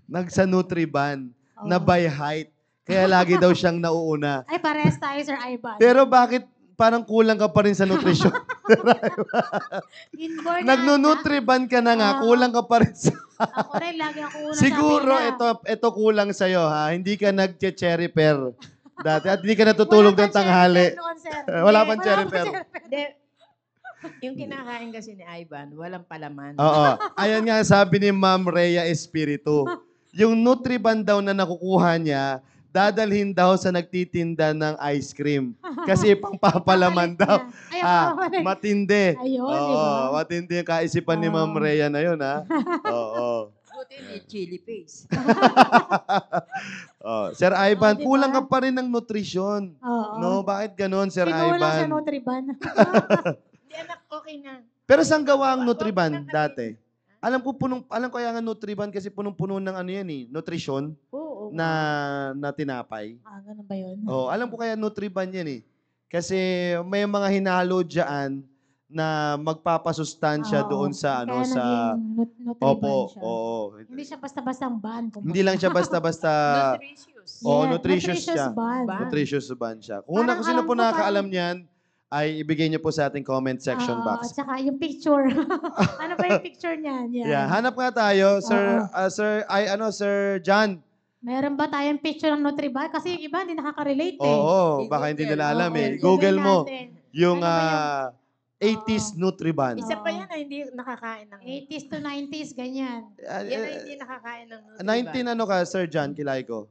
nagsa Nutriban na by height. Kaya lagi daw siyang nauuna. Ay, pares tayo, Sir Ivan. Pero bakit parang kulang ka pa rin sa nutrisyon? Inborn na Nagno-Nutriban ka na nga, kulang ka pa rin sa... Ako rin, lagi ako una Siguro sa pila. ito kulang sa'yo ha. Hindi ka nag-cherry pear dati at hindi ka natutulog ng tanghali. Wala pang cherry pear. Hindi. Yung kinakain kasi ni Ivan, walang palaman. Oo. Ayan nga sabi ni Ma'am Rhea Espiritu. Yung Nutriban daw na nakukuha niya, dadalhin daw sa nagtitinda ng ice cream. Kasi pangpapalaman daw. Matindi. Ayun, Oo, diba? matindi yung kaisipan ni Ma'am Rhea na yun, ha? Oo. Buti ni chili paste. Oh, Sir Ivan, diba? kulang ka pa rin ng nutrisyon. Oo. No, bakit ganon, Sir Kinuha lang sa Ivan? Nutriban. Hindi anak, okay na. Pero saan gawa ang Wag Nutriban lang kasi- dati? Alam ko kaya nga Nutriban kasi punong-puno ng ano yan eh, nutrisyon Oo. na tinapay. Ganun ba yun? Oh, alam ko kaya Nutriban yan eh. Kasi may mga hinalo diyan na magpapasustansya doon sa Kaya sa naging Nutriban Opo, siya. oo. Hindi siya basta-bastang ban. Hindi lang siya basta-basta Nutritious. Oo, nutritious siya. ban. nutritious ban siya. Kung Parang sino alam po ko, nakakaalam niyan, ay ibigay niyo po sa ating comment section At box. saka yung picture. Ano ba yung picture niyan? Yan. Yeah, hanap nga tayo, Sir Oo. Sir John. Meron ba tayong picture ng Nutriban? Kasi yung iba hindi nakaka-relate eh. Oo, I-Google. baka hindi nila alam Oo, eh. Google Google mo natin. yung Ano ba 80s Nutriban. Isa pa yan na hindi nakakain ng... 80s to 90s, ganyan. Yan na hindi nakakain ng Nutriban. 19 ano ka, Sir John, kilay ko?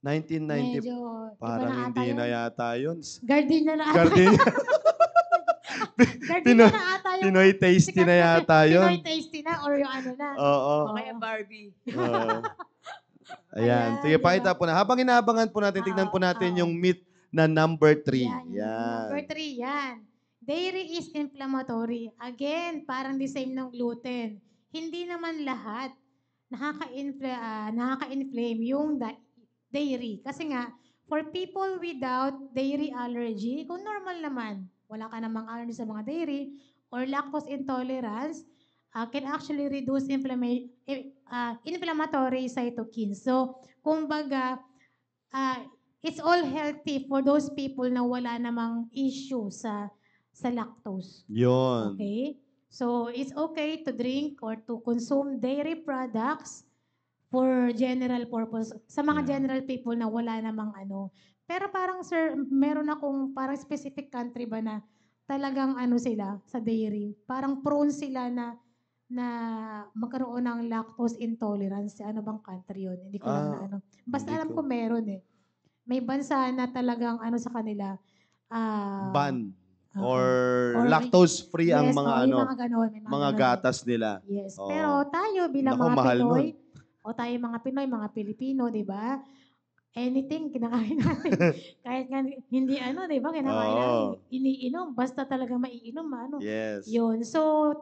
1990. Medyo, Parang iba na hindi ata na yun. yata yun. Gardenia na ata. Gardenia. Gardenia na ata yung... Pinoy tasty na yata yun. Pinoy tasty na or yung ano na. Oo. O kaya Barbie. Oo. Ayan. Ayan, Sige, diba? pakita po na. Habang inaabangan po natin, tignan po natin yung meat na number 3. Number 3, yan. Dairy is inflammatory. Again, parang the same ng gluten. Hindi naman lahat nakaka-inflame yung dairy. Kasi nga, for people without dairy allergy, kung normal naman, wala ka namang allergy sa mga dairy, or lactose intolerance, can actually reduce inflammatory cytokines. So, kumbaga, it's all healthy for those people na wala namang issue sa lactose. Yun. Okay? So, it's okay to drink or to consume dairy products for general purpose. Sa mga general people na wala namang ano. Pero parang, sir, meron akong parang specific country ba na talagang ano sila sa dairy. Parang prone sila na magkaroon ng lactose intolerance. Ano bang country yun? Hindi ko lang na ano. Basta hindi alam ko. ko meron eh. may bansa na talagang ano sa kanila, Ban. oo. Or Or lactose-free ang yes, mga oo, yung mga gano'n, may mga mga gano'n din. gatas nila. Yes, Oo. pero tayo bilang Naku, mga mahal Pinoy, nun. o tayo mga Pinoy, mga Pilipino, 'di ba? Anything kinakain natin. Kahit nga hindi ano, 'di ba, kinakain natin, Oo. iniinom, basta talagang maiinom ano. Yes. 'Yun. So,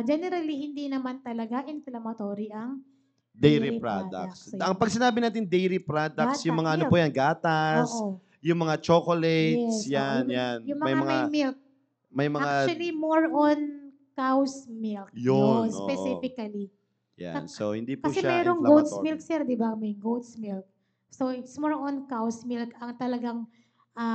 generally hindi naman talaga inflammatory ang Dairy dairy products. products. So, Ang pag sinabi natin dairy products, yung mga ano milk. po yan, gatas, Oo. yung mga chocolates, Yes, oo. yan, yan. Yung mga may milk. May mga, Actually, more on cow's milk. yun, Yun, oo. specifically. Yan. So, hindi po Kasi siya merong goat's milk, inflammatory. sir, di ba? May goat's milk. So, it's more on cow's milk ang talagang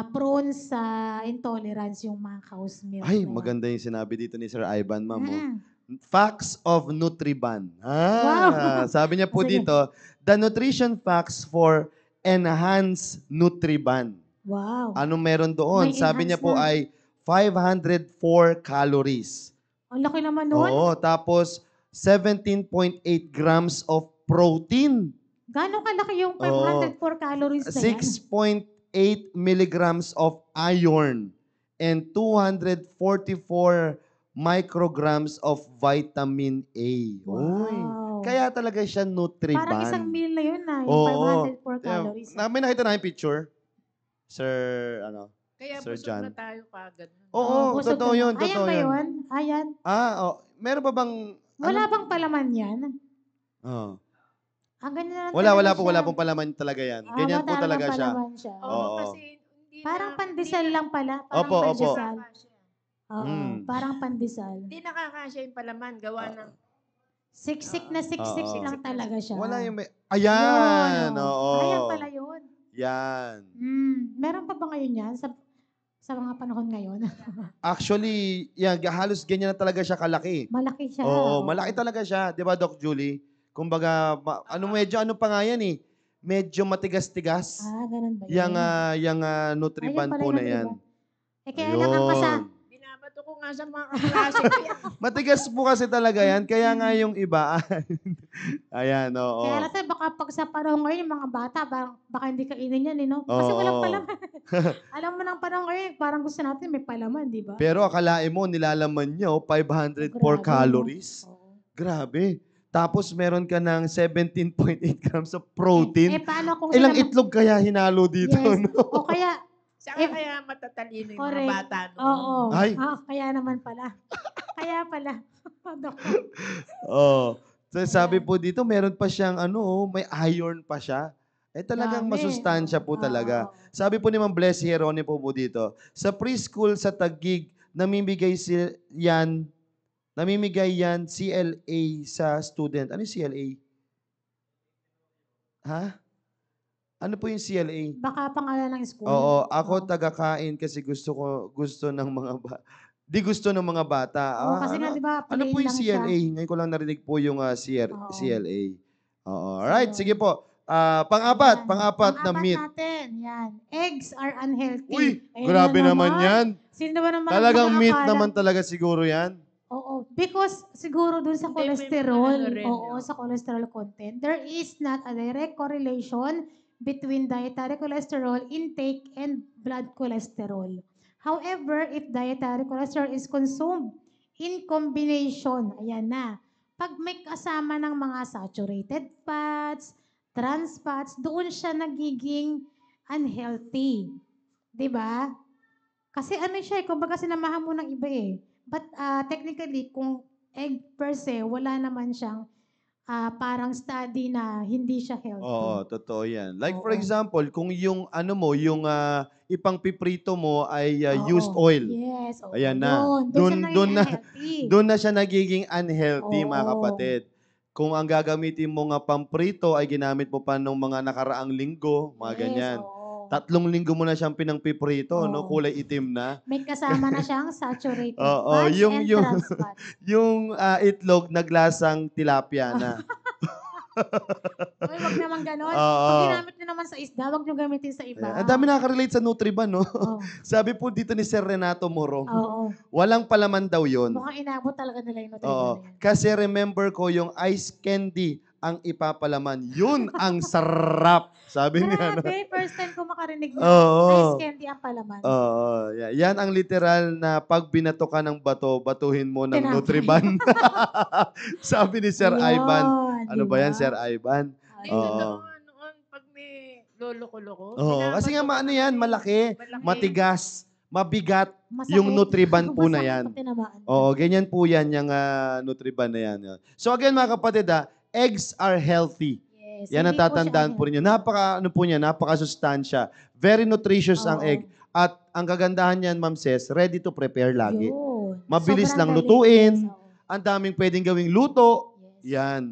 prone sa intolerance yung mga cow's milk Ay, na yan. maganda yung sinabi dito ni Sir Ivan, ma'am. Oh. Mm. Facts of Nutriban. Wow. Sabi niya po Sige. dito, the nutrition facts for enhanced Nutriban. Wow. Anong meron doon? May Sabi niya po enhanced ay 504 calories. Ang laki naman nun. Oo, tapos 17.8 grams of protein. Gano'ng kalaki yung 504 calories na yan? 6.8 milligrams of iron and 244 micrograms of vitamin A. Uy, Wow. kaya talaga siya Nutriban. Parang isang meal na yun na, yung Oo. 504 calories. May nakita na yung picture? Sir, ano? Kaya Sir busog John. na tayo kagad. Oo, busog totoo ka na. yun, totoo Ayan ba yun. yun? Ayan. Meron pa bang... Wala ano? bang palaman yan? Oo. Ganyan na lang Wala talaga siya. wala pong palaman talaga yan. Ganyan po wala talaga lang siya. palaman siya. Oo, Oo. kasi hindi Parang na, pandesal hindi lang pala. Parang Opo, opo. pandesal. nakakasya. Oo, Mm. parang pandesal. Hindi nakakasya yung palaman. Gawa ng... Siksik na siksik Oo. lang talaga siya. Wala yung may... Yun, Ayan! oo. Oo. Ayan pala yun. Yan. Meron pa ba ngayon yan sa mga panahon ngayon? Actually, yan, halos ganyan na talaga siya kalaki. Malaki siya. Oo, malaki talaga siya. Di ba, Doc Julie? Kumbaga, ano pa nga yan eh. Medyo matigas-tigas. Ganun ba yun? Yung Nutriban Ayun pala po yung na yan. kaya lang ang Ayun. Binabato ko nga sa mga kaklase ko yan. Matigas po kasi talaga yan. Kaya nga yung iba. Ayan, oo. Kaya lang baka pag sa panahon ngayon, yung mga bata, baka hindi kainin yan, no? Kasi Oo. walang palaman. Alam mo ng panahon ngayon, parang gusto natin may palaman, di ba? Pero akalain mo, nilalaman nyo, 504 Grabe, calories. no? Oo. Grabe. Tapos meron ka ng 17.8 grams of protein. Paano kung Ilang sila itlog kaya hinalo dito? Yes. No? O kaya, Saka kaya matatalino yung correct. mga bata. No? Oo. Ay. Kaya naman pala. Kaya pala. Doktor. Oh. So, sabi po dito, meron pa siyang may iron pa siya. Talagang Dami. masustansya po talaga. Oo. Sabi po ni Ma'am Bless Hieronymo po dito, sa preschool sa Taguig, namimigay yan CLA sa student. Ano yung CLA? Ha? Ano po yung CLA? Baka pangalan ng school. Oo, ako taga-kain kasi gusto ng mga gusto ng mga bata. Oo, kasi nga, di ba, Ano po plain yung lang siya. CLA? Ngayon ko lang narinig po yung Oo. CLA. Oo, alright, So, sige po. Pang-apat na Pang-apat meat. natin, yan. Eggs are unhealthy. Uy, Ayun grabe na naman yan. Sino ba naman Talagang meat mag-aakala? naman talaga siguro yan. Oo, because siguro dun sa Hindi, may cholesterol, mga ano rin, oo, no? sa cholesterol content, there is not a direct correlation between dietary cholesterol intake and blood cholesterol. However, if dietary cholesterol is consumed in combination, ayan na, pag may kasama ng mga saturated fats, trans fats, doon siya nagiging unhealthy. 'Di ba? Kasi ano siya, kumbaga sinamahan mo ng iba eh. But technically, kung egg per se, wala naman siyang parang study na hindi siya healthy. Oo, totoo yan. Like for Oo. example, kung yung yung ipang-piprito mo ay Oo. used oil. Yes. Oo, Ayan na. Doon Doon na, unhealthy. doon na siya nagiging unhealthy, mga Oo. kapatid. Kung ang gagamitin mo nga pamprito ay ginamit mo pa nung mga nakaraang linggo, mga ganyan. Oo. 3 linggo mo na siyang pinangpiprito, no? Oo. Kulay itim na. May kasama na siyang saturated Oo, fats and trans fats. Yung itlog naglasang tilapia na. Uy, wag naman ganon. Oo. Pag ginamit nyo naman sa isda, wag nyo gamitin sa iba. Ang dami nakaka-relate sa Nutriban, no? Oo. Sabi po dito ni Sir Renato Morong, Oo. walang palaman daw yun. Mukhang inabot talaga nila yung Oo. nutrition na yan. Kasi remember ko yung ice candy ang ipapalaman. Yun ang sarap. Sabi niya. No? Grabe, first time ko makarinig na Oo. rice candy ang palaman. Oo. Yan ang literal na pag binato ka ng bato, batuhin mo ng Tinapay. Nutriban. Sabi ni Sir Ivan. Yun, Ano ba yan, Sir Ivan? Hindi Oo. totoo noon pag may lolo-ko-loko. Oo. Kasi nga ano yan, malaki, matigas, mabigat, Masakit. yung Nutriban po na Masakit yan. pag tinamaan ka. Oo, ganyan po yan, yung Nutriban na yan. So again mga kapatid, eggs are healthy. Yes, Yan ang hindi po siya tatandaan po ninyo. Napaka-sustansya. Very nutritious ang Oo. egg. At ang kagandahan niyan, Ma'am Ces, ready to prepare lagi. Yun. Mabilis Sobrang lang galing. lutuin. Yes, oo. Ang daming pwedeng gawing luto. Yes. Yan.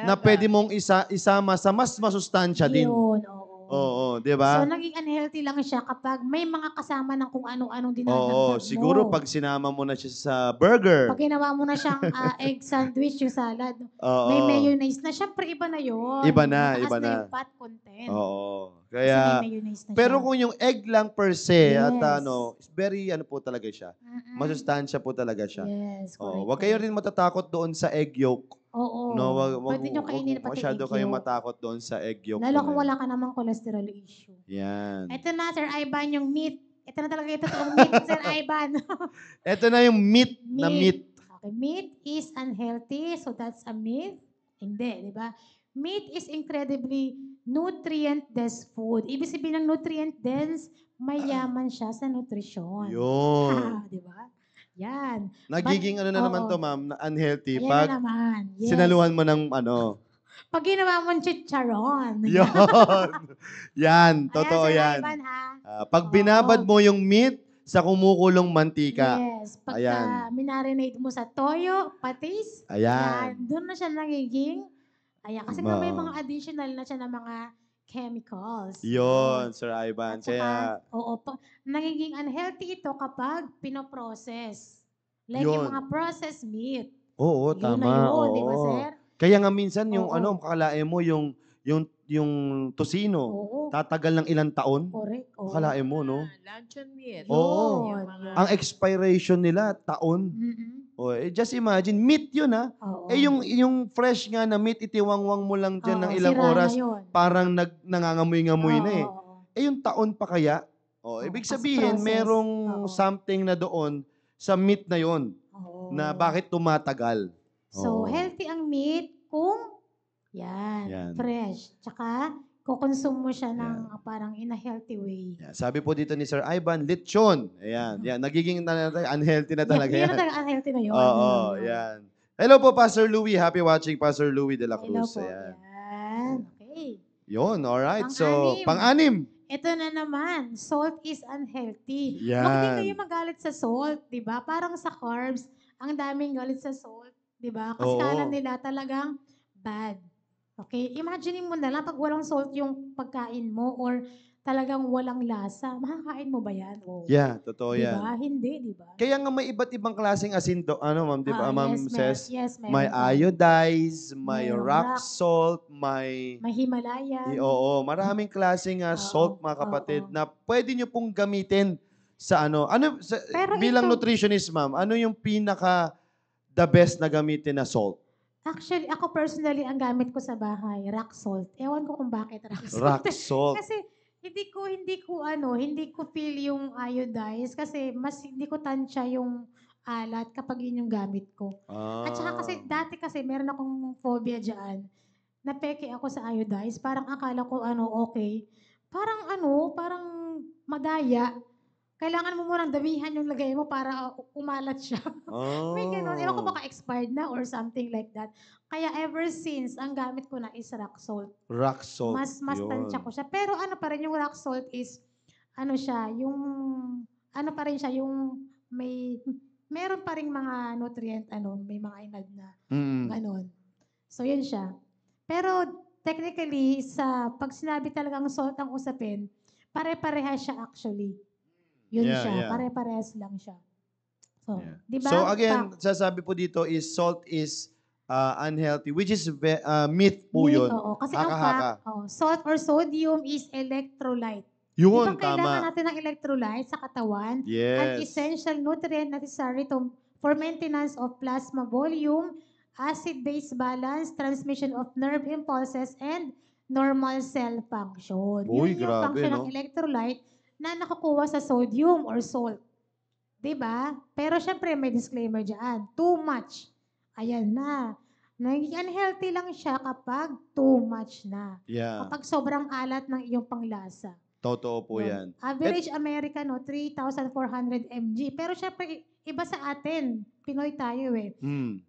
Na pwede mong isama sa mas masustansya din. Yun, oo. Oo, di ba? So, naging unhealthy lang siya kapag may mga kasama ng kung ano-anong dinadagdag Oo, mo. siguro pag sinama mo na siya sa burger. Pag ginawa mo na siyang egg sandwich, yung salad, Oo. may mayonnaise na, syempre iba na yun. Iba na, Mataas iba na. yung fat content. Oo. Kasi Kaya, may mayonnaise na pero siya. kung yung egg lang per se, at Yes. very po talaga siya. Mm-mm. Masustansya po talaga siya. Yes, correct. Oh, wag kayo rin matatakot doon sa egg yolk. Oo. No, wag Pwede nyo kainin pati masyado egg kayong yolk. matakot doon sa egg yolk. Lalo po kung na wala ka namang cholesterol issue. yan. Ito na, Sir Ivan, yung meat. Ito na talaga yung totoong meat, Sir Ivan. Ito na yung meat na meat. Okay, meat is unhealthy, so that's a myth. Hindi, di ba? Meat is incredibly nutrient-dense food. Ibig sabihin ng nutrient-dense, mayaman siya sa nutrisyon. Yun. Di ba? Yan. Nagiging ano na naman oo. to, ma'am, na unhealthy Ayan pag na naman. Yes. sinaluhan mo ng ano. Pag ginawa mong chicharon. Yun. Yan, totoo Ayan, Sir yan. Ivan, ha? Pag Oo. binabad mo yung meat sa kumukulong mantika. Yes. Pagka Ayan. minarinate mo sa toyo, patis, Ayan. doon na siya nagiging, kasi nga may Oo. mga additional na siya na mga chemicals. Yun, Sir Ivan. At saka, Kaya, nagiging unhealthy ito kapag pinoprocess. Like yung Yun. mga processed meat. oo, Yun tama. na yun, di ba, oo. sir? Kaya nga minsan yung Oo. kakalain mo yung tosino, Oo. tatagal ng ilang taon. Correct. Oo. Kakalain mo, no? Luncheon meat. Oo. Yun, Yung mga- Ang expiration nila, taon. Mm-mm. Just imagine, meat yun Oo. yung fresh nga na meat, itiwangwang mo lang dyan ng Oo, ilang sira oras, na yun. parang nangangamoy-ngamoy na eh. Oo. Yung taon pa kaya? Ibig As sabihin, process. merong Oo. something na doon sa meat na yon Oo. na bakit tumatagal. So, Oo. healthy ang meat kung Yan. fresh. Tsaka, kukonsume mo siya ng parang in a healthy way. Yan. Sabi po dito ni Sir Ivan, lechon. Ayan. Yan. Nagiging unhealthy na talaga Yan yan. na talaga unhealthy na yun. Oo, yan. Hello po, Pastor Louie. Happy watching, Pastor Louie de la Hello Cruz. po. Ayan. Yan. Okay. Yun, alright. So, Pang-anim. pang-anim. Ito na naman, salt is unhealthy. Yan. Huwag din kayo magalit sa salt, di ba? Parang sa carbs, ang daming galit sa salt, di ba? Kasi Oo. kala nila talagang bad. Okay? Imagine mo na lang pag walang salt yung pagkain mo or talagang walang lasa, makakain mo ba yan? O, Yeah, totoo di yan. ba? Hindi, di ba? Kaya nga may iba't ibang klaseng asin ma'am, di ba, ma'am says? Yes, meron May pa. iodized, may Merong rock rock. salt, may... May Himalayan. Oo, maraming klaseng salt, mga kapatid, oo. na pwede nyo pong gamitin sa Pero bilang ito- nutritionist, ma'am, ano yung the best na gamitin na salt? Actually, ako personally, ang gamit ko sa bahay, rock salt. Ewan ko kung bakit rock salt. Rock salt. Kasi hindi ko feel yung iodized kasi hindi ko tansya yung alat kapag yun yung gamit ko. At saka kasi dati kasi meron akong phobia diyan. Napeke ako sa iodized, parang akala ko okay. Parang madaya. Kailangan mo munang damihan yung lagay mo para umalat siya. May ganun. Ewan ko baka expired na or something like that. Kaya ever since, ang gamit ko na is rock salt. Rock salt. Mas yun. tansya ko siya. Pero pa rin yung rock salt is, pa rin siya, yung meron pa rin mga nutrient, may mga inad na, Mm. ganon. So, yun siya. Pero, technically, pag sinabi talagang salt ang usapin, pare-parehas siya actually. Yun Yeah, siya. yeah. Pare-parehas lang siya. So, Yeah. di ba? So again, sasabi po dito is salt is unhealthy, which is myth po yun. Oo. Kasi Haka-haka. salt or sodium is electrolyte. Yun, Di ba kailangan tama. natin ng electrolyte sa katawan? An Yes. essential nutrient necessary for maintenance of plasma volume acid-base balance, transmission of nerve impulses, and normal cell function. Uy, Yun yung grabe, function ng no? electrolyte na nakukuha sa sodium or salt. 'Di ba? Pero syempre may disclaimer diyan. Too much. Ayan na. Naging unhealthy lang siya kapag too much na. Yeah. Kapag sobrang alat ng iyong panglasa. Totoo po yan. Average American, 3,400 mg. Pero syempre, iba sa atin. Pinoy tayo eh.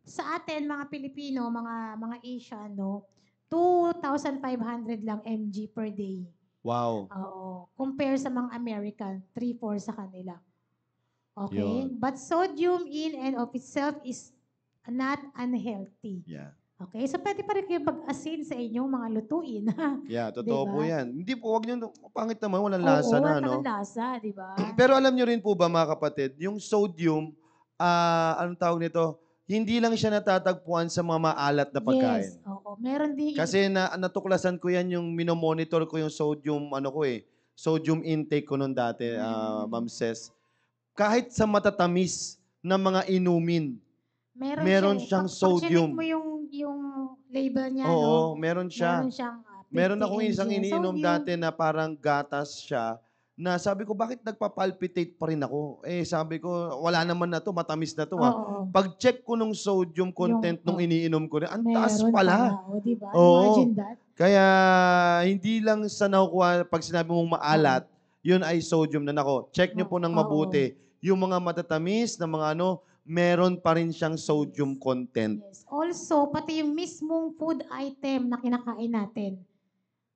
Sa atin, mga Pilipino, mga Asian, 2,500 lang mg per day. Wow. Oo. Compare sa mga American, 3-4 sa kanila. Okay? Yun. But sodium in and of itself is not unhealthy. Yeah. Okay? So, pwede pa rin kayo mag-asin sa inyong mga lutuin. Yeah, totoo Diba? po yan. Hindi po, wag nyo, pangit naman, walang lasa Oo, na, at no? ang lasa, di ba? Pero alam nyo rin po ba, mga kapatid, yung sodium, anong tawag nito, hindi lang siya natatagpuan sa mga maalat na pagkain. Yes, oo. Meron din. Kasi natuklasan ko yan, yung minomonitor ko yung sodium, sodium intake ko noon dati, Ma'am Ses. Kahit sa matatamis na mga inumin, meron siya, siyang Pag sodium. chinek mo yung label niya, Oo, no? meron siya. Meron siyang 50 Meron akong isang mg iniinom sodium. dati na parang gatas siya, na sabi ko, bakit nagpapalpitate pa rin ako? Sabi ko, wala naman na to, matamis na to. Oo. Pag-check ko nung sodium content nung iniinom ko, ang taas Meron pala. O, di ba? Oo. Imagine that. Kaya, hindi lang sa nakukuha, pag sinabi mong maalat, yun ay sodium na nako. Check nyo po ng mabuti. Yung mga matatamis na mga meron pa rin siyang sodium content. Yes. Also, pati yung mismong food item na kinakain natin,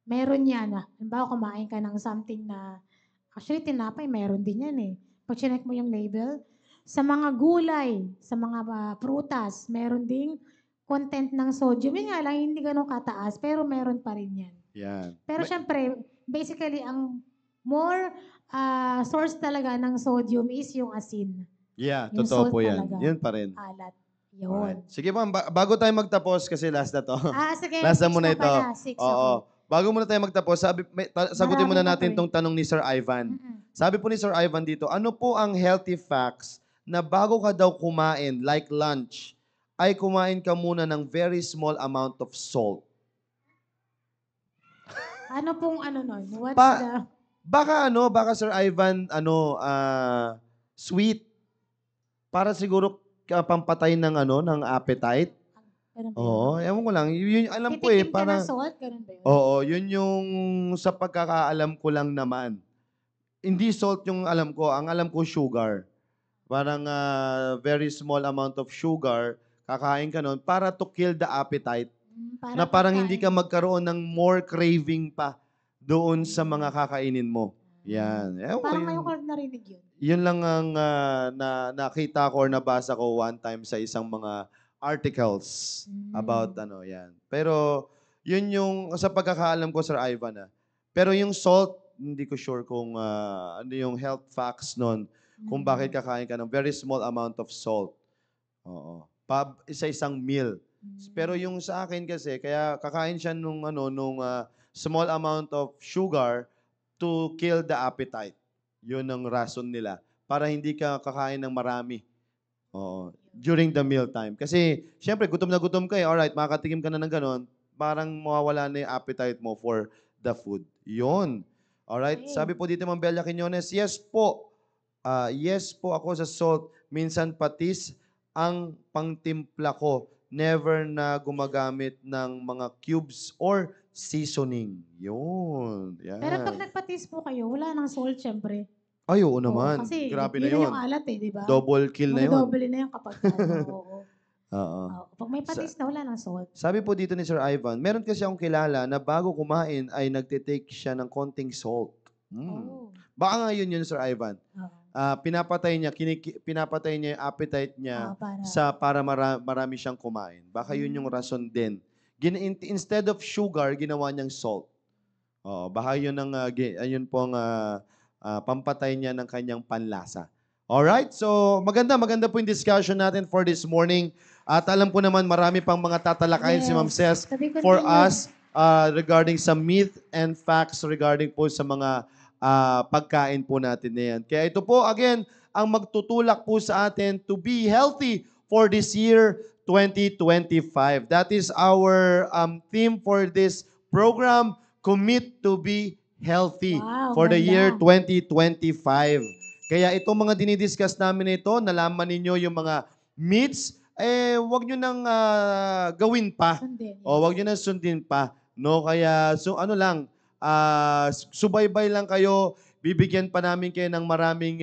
meron yan. Halimbawa, kumain ka ng something na, actually, tinapay, meron din yan eh. Pag chinek mo yung label, sa mga gulay, sa mga prutas, meron ding content ng sodium. Yun nga lang, hindi ganun kataas, pero meron pa rin yan. Yan. Pero syempre, basically, ang more source talaga ng sodium is yung asin. Yeah, Yung totoo salt po yan. talaga. Yun pa rin. Alat. Alright. Yun. Sige ma'am, bago tayo magtapos, kasi last na to. Sige. Last na 6 muna na ito. pala, 6 Oo. ako. Bago muna tayo magtapos, sagutin muna Marami pa natin to eh. tong tanong ni Sir Ivan. Mm-mm. Sabi po ni Sir Ivan dito, ano po ang healthy facts na bago ka daw kumain, like lunch, ay kumain ka muna ng very small amount of salt? Ano pong nun? What's Pa- Baka Sir Ivan, sweet. Para siguro pampatay ng ng appetite. Ganun ba yun? Oo, ewan ko lang. Yun, alam ko eh, Titikim ka parang... ng salt? Ganun ba yun? Oo, yun yung sa pagkakaalam ko lang naman. Hindi salt yung alam ko. Ang alam ko, sugar. Parang very small amount of sugar, kakain ka nun para to kill the appetite. Para Na parang hindi ka pagkain. magkaroon ng more craving pa doon sa mga kakainin mo. Yan. Ewan ko, Parang yun, ngayon ko narinig yun. yun lang ang nakita ko or nabasa ko one time sa isang mga articles about yan. Pero yun yung sa pagkakaalam ko, Sir Ivan. Pero yung salt, hindi ko sure kung ano yung health facts nun, kung bakit kakain ka ng very small amount of salt. Oo. Isa-isang meal. Pero yung sa akin kasi, kaya kakain siya nung small amount of sugar to kill the appetite. Yun ang rason nila. Para hindi ka kakain ng marami. Oo. During the meal time. Kasi, syempre, gutom na gutom ka eh. Alright, makakatikim ka na ng ganon. Parang mawawala na yung appetite mo for the food. Yun. Alright. Okay. Sabi po dito, Ma'am Bella Quiñones, yes po. Yes po ako sa salt. Minsan patis ang pangtimpla ko. Never na gumagamit ng mga cubes or seasoning. Yun. Yan. Pero pag nagpatis po kayo, wala nang salt, syempre. Ay, oo naman. Kasi Grabe na yun yun. yung alat eh, di ba? Double kill na yun. Double na yung kapag oo. Oo. Pag may patis na, wala nang salt. Sabi po dito ni Sir Ivan, meron kasi akong kilala na bago kumain ay nagtitake siya ng konting salt. Oh. Baka nga yun, Sir Ivan. Oo. Pinapatay niya yung appetite niya para marami siyang kumain. Baka yun yung rason din. Instead of sugar, ginawa niyang salt. Baka yun ayun po ang pampatay niya ng kanyang panlasa. Alright, so maganda po yung discussion natin for this morning. At alam ko naman marami pang mga tatalakayin si Ma'am Ces for us regarding sa myth and facts regarding po sa mga pagkain po natin na yan. Kaya ito po, again, ang magtutulak po sa atin to be healthy for this year 2025. That is our theme for this program, Commit to be Healthy Wow, for the ganda. year 2025. Kaya itong mga dinidiscuss namin ito, nalaman ninyo yung mga myths, wag nyo nang gawin pa. Sundin. O wag nyo nang sundin pa. No? Kaya, so ano lang, subaybay lang kayo, bibigyan pa namin kayo ng maraming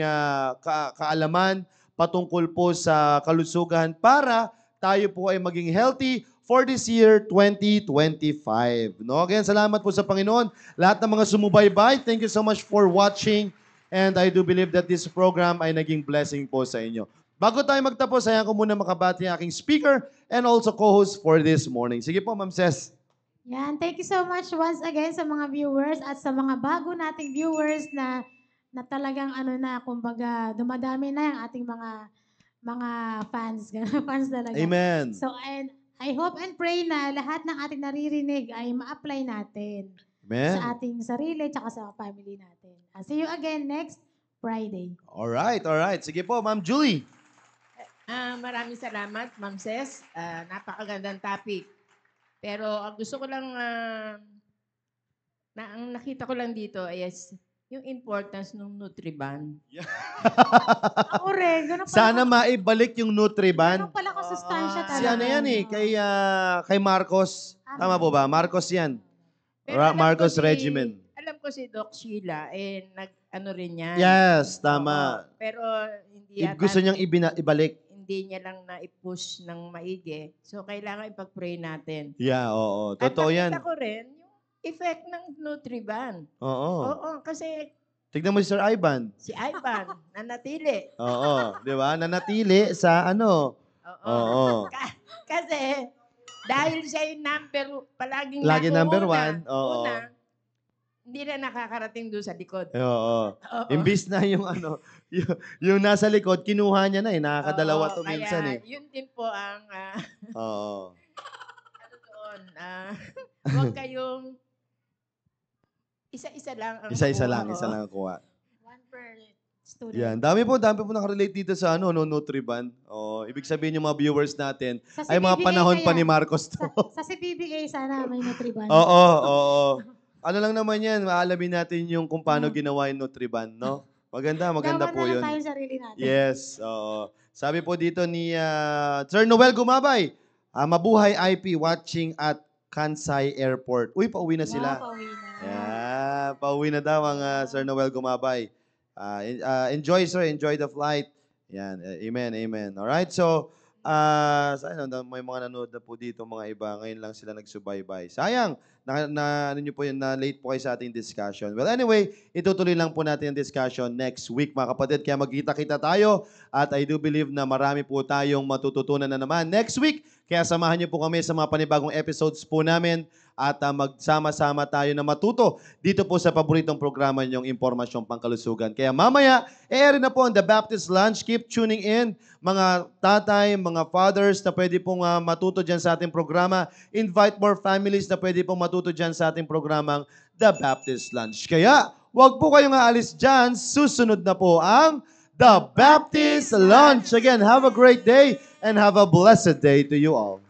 kaalaman patungkol po sa kalusugan para tayo po ay maging healthy for this year 2025. No? Again, salamat po sa Panginoon. Lahat ng mga sumubaybay, thank you so much for watching. And I do believe that this program ay naging blessing po sa inyo. Bago tayo magtapos, hayaan ko muna makabati ang aking speaker and also co-host for this morning. Sige po, Ma'am Ces. Yan, thank you so much once again sa mga viewers at sa mga bago nating viewers na talagang kumbaga dumadami na yung ating mga fans, fans talaga. Amen. So and I hope and pray na lahat ng ating naririnig ay ma-apply natin Amen. sa ating sarili at sa family natin. I'll see you again next Friday. Alright. Sige po, Ma'am Julie. Maraming salamat, Ma'am Ces. Napakagandang topic. Pero ang gusto ko lang, ang nakita ko lang dito is yung importance ng Nutriban. Ako rin, ganun pala. Sana maibalik yung Nutriban. Ganun pala kasustansya talaga. Si ano yan kay Marcos. Tama po ba? Marcos yan. Pero alam ko Marcos regimen. Alam ko si Doc Sheila, nag-ano rin yan. Yes, tama. Oo, pero hindi yata, Gusto niyang ibalik. hindi niya lang na-push ng maigi. So, kailangan ipag-pray natin. Yeah, oo. At Totoo yan. nakita ko rin yung effect ng Nutriban. Oo. Oo, kasi Tignan mo si Sir Ivan. si Ivan, nanatili. Oo. Di ba? Nanatili sa ano. Oo. Kasi, dahil siya yung palaging Lagi number nakuuna, one. Oo. una, hindi na nakakarating doon sa likod. Oo. Oo. Imbis na yung yung nasa likod, kinuha niya na Nakakadalawa to Oo, minsan kaya yun din po ang Oo. ano doon. Huwag kayong isa-isa lang ang Isa-isa kuha. lang, Oo. isa lang ang kuha. One per student. Yan. Dami po nakarelate dito sa Nutriban. Ibig sabihin yung mga viewers natin Sa ay mga CBBA panahon pa kaya. ni Marcos to. Sa CBBA sana may Nutriban. Oo. Ano lang naman yan, maalamin natin yung kung paano ginawa yung Nutriban, no? Maganda Gawan po na yun. lang tayo sarili natin. Yes, oo. Sabi po dito ni Sir Noel Gumabay, mabuhay IP watching at Kansai Airport. Uy, pauwi na sila. Wow, pauwi na. Yeah, pauwi na daw ang Sir Noel Gumabay. Enjoy, sir. Enjoy the flight. Yan. Amen. Alright, so, may mga nanood na po dito, mga iba. Ngayon lang sila nagsubaybay. Sayang, ano nyo po yun, na late po kayo sa ating discussion. Well, anyway, itutuloy lang po natin ang discussion next week, mga kapatid. Kaya magkita-kita tayo at I do believe na marami po tayong matututunan na naman next week. Kaya samahan niyo po kami sa mga panibagong episodes po namin at magsama-sama tayo na matuto dito po sa paboritong programa niyong Impormasyong Pangkalusugan. Kaya mamaya, rin na po ang The Baptist Lunch. Keep tuning in, mga tatay, mga fathers na pwede pong matuto dyan sa ating programa. Invite more families na pwede pong matuto dyan sa ating programang The Baptist Lunch. Kaya, huwag po kayong aalis dyan. Susunod na po ang The Baptist Lunch. Again, have a great day and have a blessed day to you all.